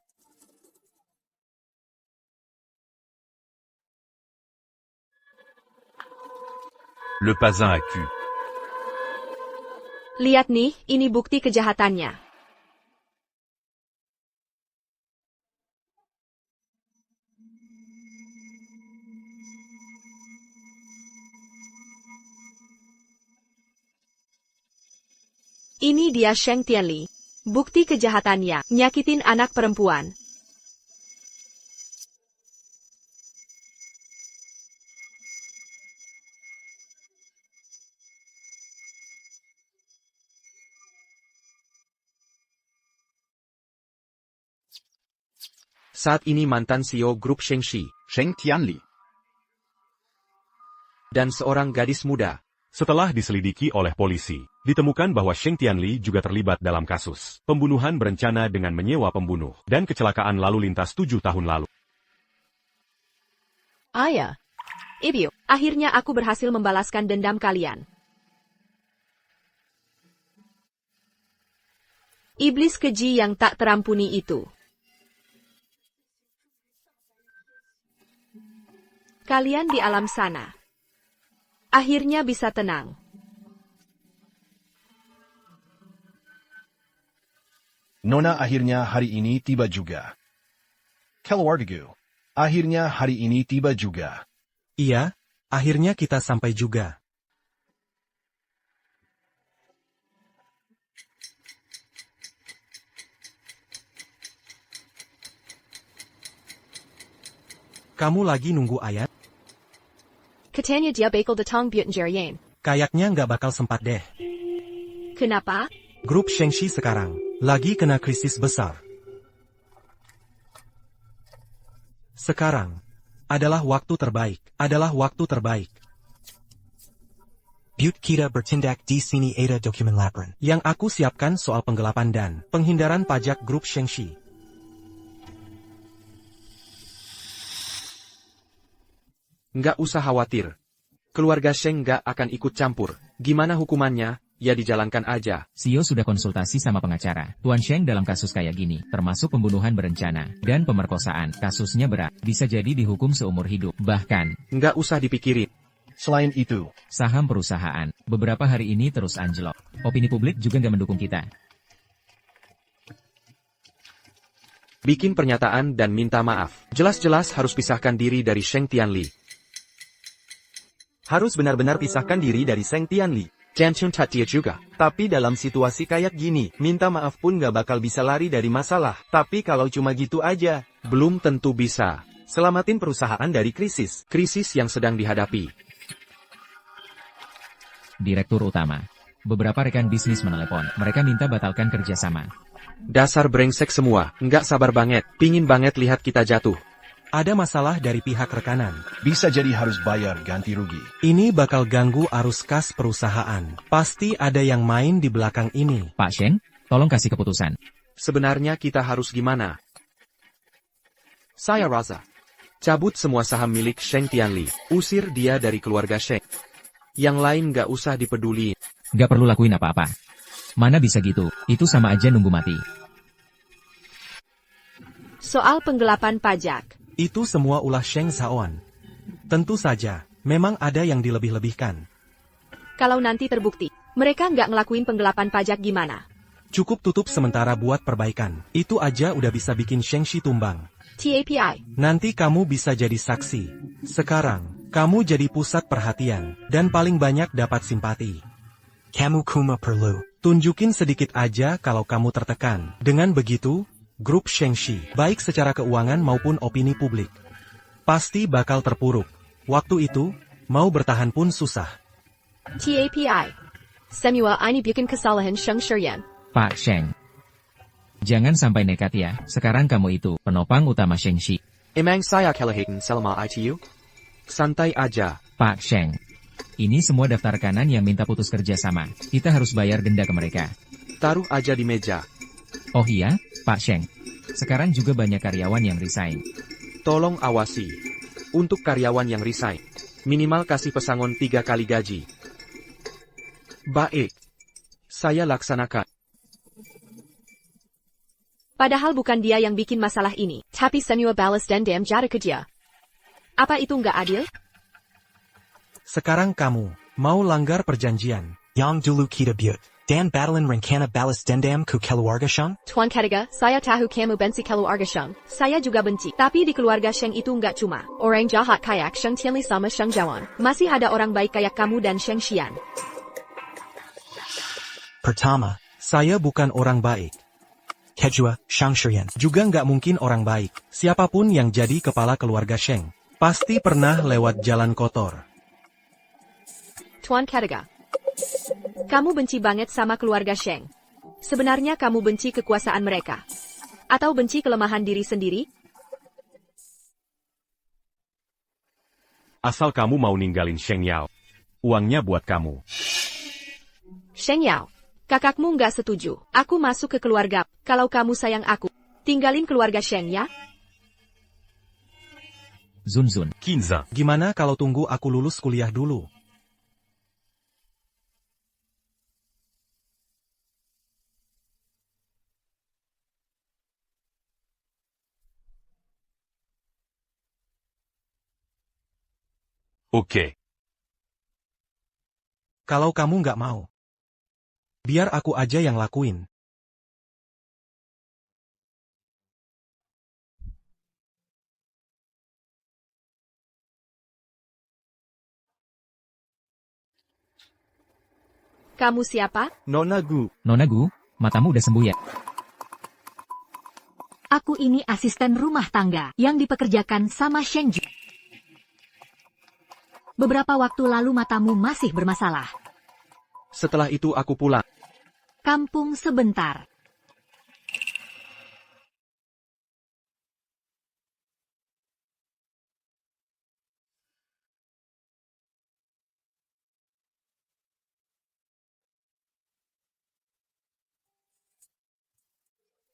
Le Pazin accuse. Lihat nih, ini bukti kejahatannya. Ini dia Sheng Tianli. Bukti kejahatannya, nyakitin anak perempuan. Saat ini mantan CEO grup Shengxi, Sheng Tianli, dan seorang gadis muda. Setelah diselidiki oleh polisi, ditemukan bahwa Sheng Tianli juga terlibat dalam kasus pembunuhan berencana dengan menyewa pembunuh dan kecelakaan lalu lintas 7 tahun lalu. Ayah. Ibu, akhirnya aku berhasil membalaskan dendam kalian. Iblis keji yang tak terampuni itu. Kalian di alam sana. Akhirnya bisa tenang. Nona akhirnya hari ini tiba juga. Keluargaku, akhirnya hari ini tiba juga. Iya, akhirnya kita sampai juga. Kamu lagi nunggu ayat? Katanya dia bakal datang buat njerian. Kayaknya nggak bakal sempat deh. Kenapa? Grup Shengxi sekarang lagi kena krisis besar. Sekarang adalah waktu terbaik. Buat kita bertindak di sini ada dokumen laporan. Yang aku siapkan soal penggelapan dan penghindaran pajak grup Shengxi. Nggak usah khawatir. Keluarga Sheng nggak akan ikut campur. Gimana hukumannya, ya dijalankan aja. CEO sudah konsultasi sama pengacara. Tuan Sheng dalam kasus kayak gini, termasuk pembunuhan berencana dan pemerkosaan. Kasusnya berat, bisa jadi dihukum seumur hidup. Bahkan, nggak usah dipikirin. Selain itu, saham perusahaan beberapa hari ini terus anjlok. Opini publik juga nggak mendukung kita. Bikin pernyataan dan minta maaf. Jelas-jelas harus pisahkan diri dari Sheng Tianli. Harus benar-benar pisahkan diri dari Sheng Tianli. Jangan tat dia juga. Tapi dalam situasi kayak gini, minta maaf pun gak bakal bisa lari dari masalah. Tapi kalau cuma gitu aja, belum tentu bisa. Selamatin perusahaan dari krisis. Krisis yang sedang dihadapi. Direktur utama. Beberapa rekan bisnis menelepon. Mereka minta batalkan kerjasama. Dasar brengsek semua. Nggak sabar banget. Pingin banget lihat kita jatuh. Ada masalah dari pihak rekanan. Bisa jadi harus bayar ganti rugi. Ini bakal ganggu arus kas perusahaan. Pasti ada yang main di belakang ini. Pak Sheng, tolong kasih keputusan. Sebenarnya kita harus gimana? Saya rasa. Cabut semua saham milik Sheng Tianli. Usir dia dari keluarga Sheng. Yang lain nggak usah dipeduli. Nggak perlu lakuin apa-apa. Mana bisa gitu, itu sama aja nunggu mati. Soal penggelapan pajak. Itu semua ulah Sheng Zhaoan. Tentu saja, memang ada yang dilebih-lebihkan. Kalau nanti terbukti, mereka nggak ngelakuin penggelapan pajak gimana? Cukup tutup sementara buat perbaikan. Itu aja udah bisa bikin Shengxi tumbang. TAPI. Nanti kamu bisa jadi saksi. Sekarang, kamu jadi pusat perhatian, dan paling banyak dapat simpati. Kamu kuma perlu. Tunjukin sedikit aja kalau kamu tertekan. Dengan begitu, grup Shengxi, baik secara keuangan maupun opini publik, pasti bakal terpuruk. Waktu itu, mau bertahan pun susah. TAPI. Semua ini bikin kesalahan Sheng Shiyan. Pak Sheng. Jangan sampai nekat ya, sekarang kamu itu penopang utama Shengxi. Emang saya kelahiran selama ITU? Santai aja. Pak Sheng. Ini semua daftar kanan yang minta putus kerja sama. Kita harus bayar denda ke mereka. Taruh aja di meja. Oh iya, Pak Sheng. Sekarang juga banyak karyawan yang resign. Tolong awasi. Untuk karyawan yang resign, minimal kasih pesangon 3 kali gaji. Baik. Saya laksanakan. Padahal bukan dia yang bikin masalah ini, tapi semua balas dendam jatuh ke dia. Apa itu nggak adil? Sekarang kamu, mau langgar perjanjian. Yang dulu kita buat. Dan battlein rencana balas dendam ke keluarga Sheng? Tuan Ketiga, saya tahu kamu benci keluarga Sheng. Saya juga benci. Tapi di keluarga Sheng itu nggak cuma orang jahat kayak Sheng Tianli sama Sheng Zhaoan. Masih ada orang baik kayak kamu dan Sheng Xian. Pertama, Saya bukan orang baik. kedua, Shang Shiyan. Juga nggak mungkin orang baik. Siapapun yang jadi kepala keluarga Sheng, pasti pernah lewat jalan kotor. Tuan Ketiga, kamu benci banget sama keluarga Sheng. Sebenarnya kamu benci kekuasaan mereka? Atau benci kelemahan diri sendiri? Asal kamu mau ninggalin Sheng Yao. Uangnya buat kamu. Sheng Yao, kakakmu nggak setuju. Aku masuk ke keluarga. Kalau kamu sayang aku, tinggalin keluarga Sheng ya. Zun. Kinza. Gimana kalau tunggu aku lulus kuliah dulu? Oke. Kalau kamu nggak mau, biar aku aja yang lakuin. Kamu siapa? Nona Gu. Nona Gu, matamu udah sembuh ya? Aku ini asisten rumah tangga yang dipekerjakan sama Sheng Ju. Beberapa waktu lalu matamu masih bermasalah. Setelah itu aku pulang. Kampung sebentar.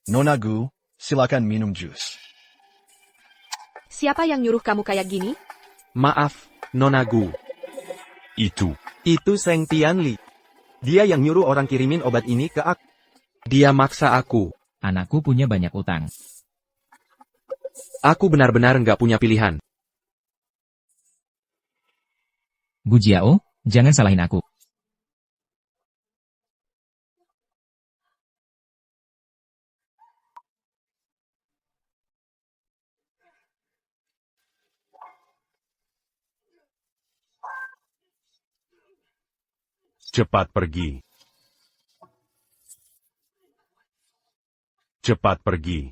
Nona Gu, silakan minum jus. Siapa yang nyuruh kamu kayak gini? Maaf, Nona Gu. Itu Sheng Tianli. Dia yang nyuruh orang kirimin obat ini ke aku. Dia maksa aku. Anakku punya banyak utang. Aku benar-benar nggak punya pilihan. Gu Jiao, jangan salahin aku. Cepat pergi. Cepat pergi.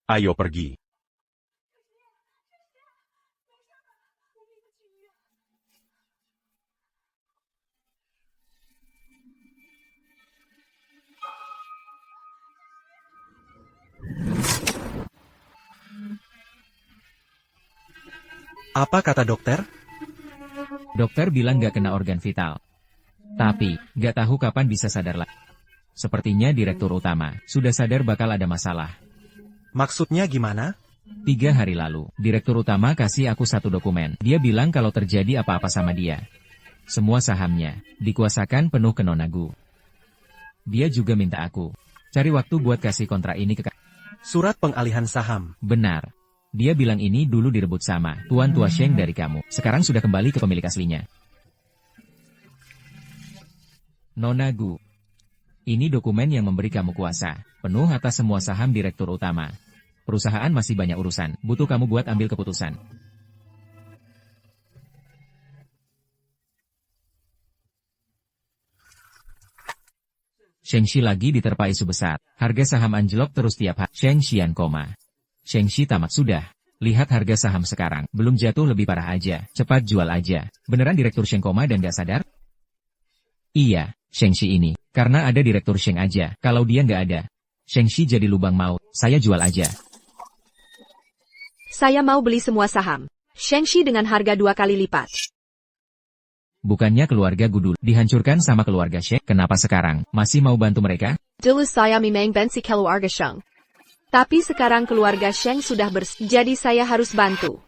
Ayo pergi. Apa kata dokter? Dokter bilang gak kena organ vital. Tapi, gak tahu kapan bisa sadar lagi. Sepertinya direktur utama sudah sadar bakal ada masalah. Maksudnya gimana? 3 hari lalu, direktur utama kasih aku satu dokumen. Dia bilang kalau terjadi apa-apa sama dia, semua sahamnya dikuasakan penuh ke Nona Gu. Dia juga minta aku cari waktu buat kasih kontrak ini ke Surat pengalihan saham. Benar. Dia bilang ini dulu direbut sama Tuan Tua Sheng dari kamu. Sekarang sudah kembali ke pemilik aslinya. Nona Gu. Ini dokumen yang memberi kamu kuasa penuh atas semua saham direktur utama. Perusahaan masih banyak urusan, butuh kamu buat ambil keputusan. Sheng Shi lagi diterpa isu besar. Harga saham anjlok terus tiap hari. Sheng Xian koma. Sheng Shi tamat sudah. Lihat harga saham sekarang. Belum jatuh lebih parah aja. Cepat jual aja. Beneran direktur Sheng koma dan gak sadar? Iya, Sheng Shi ini. Karena ada direktur Sheng aja. Kalau dia nggak ada, Sheng Shi jadi lubang maut. Saya jual aja. Saya mau beli semua saham Sheng Shi dengan harga 2 kali lipat. Bukannya keluarga Gudul dihancurkan sama keluarga Sheng? Kenapa sekarang masih mau bantu mereka? Dulu saya memang benci keluarga Sheng. Tapi sekarang keluarga Sheng sudah jadi saya harus bantu.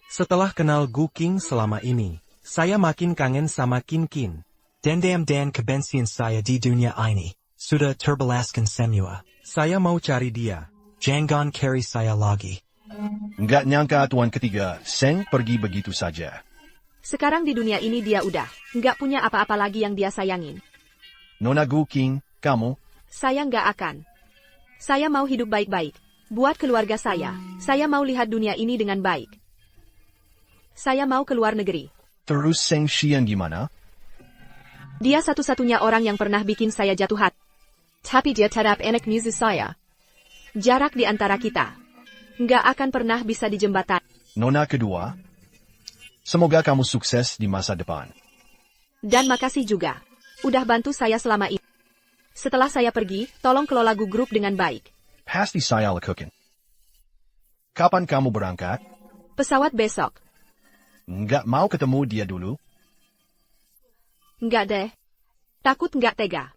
Setelah kenal Gu King selama ini, saya makin kangen sama Kin Kin. Dendam dan kebencian saya di dunia ini sudah terbalaskan semua. Saya mau cari dia. Jangan cari saya lagi. Nggak nyangka tuan ketiga, Sheng pergi begitu saja. Sekarang di dunia ini dia udah nggak punya apa-apa lagi yang dia sayangin. Nona Gu King, kamu? Saya nggak akan. Saya mau hidup baik-baik. Buat keluarga saya. Saya mau lihat dunia ini dengan baik. Saya mau ke luar negeri. Terus Sheng Xian gimana? Dia satu-satunya orang yang pernah bikin saya jatuh hati. Tapi dia terhadap anak musik saya. Jarak di antara kita nggak akan pernah bisa dijembatani. Nona kedua? Semoga kamu sukses di masa depan. Dan makasih juga. Udah bantu saya selama ini. Setelah saya pergi, tolong kelola Gu Group dengan baik. Pasti saya lakukan. Kapan kamu berangkat? Pesawat besok. Nggak mau ketemu dia dulu? Nggak deh. Takut nggak tega.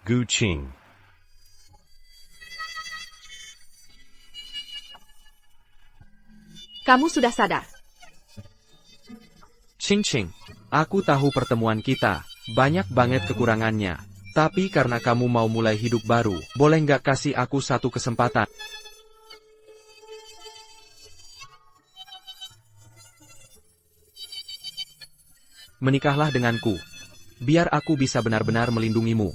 Gu Qing. Kamu sudah sadar. Ching Ching, aku tahu pertemuan kita, banyak banget kekurangannya. Tapi karena kamu mau mulai hidup baru, boleh nggak kasih aku satu kesempatan? Menikahlah denganku. Biar aku bisa benar-benar melindungimu.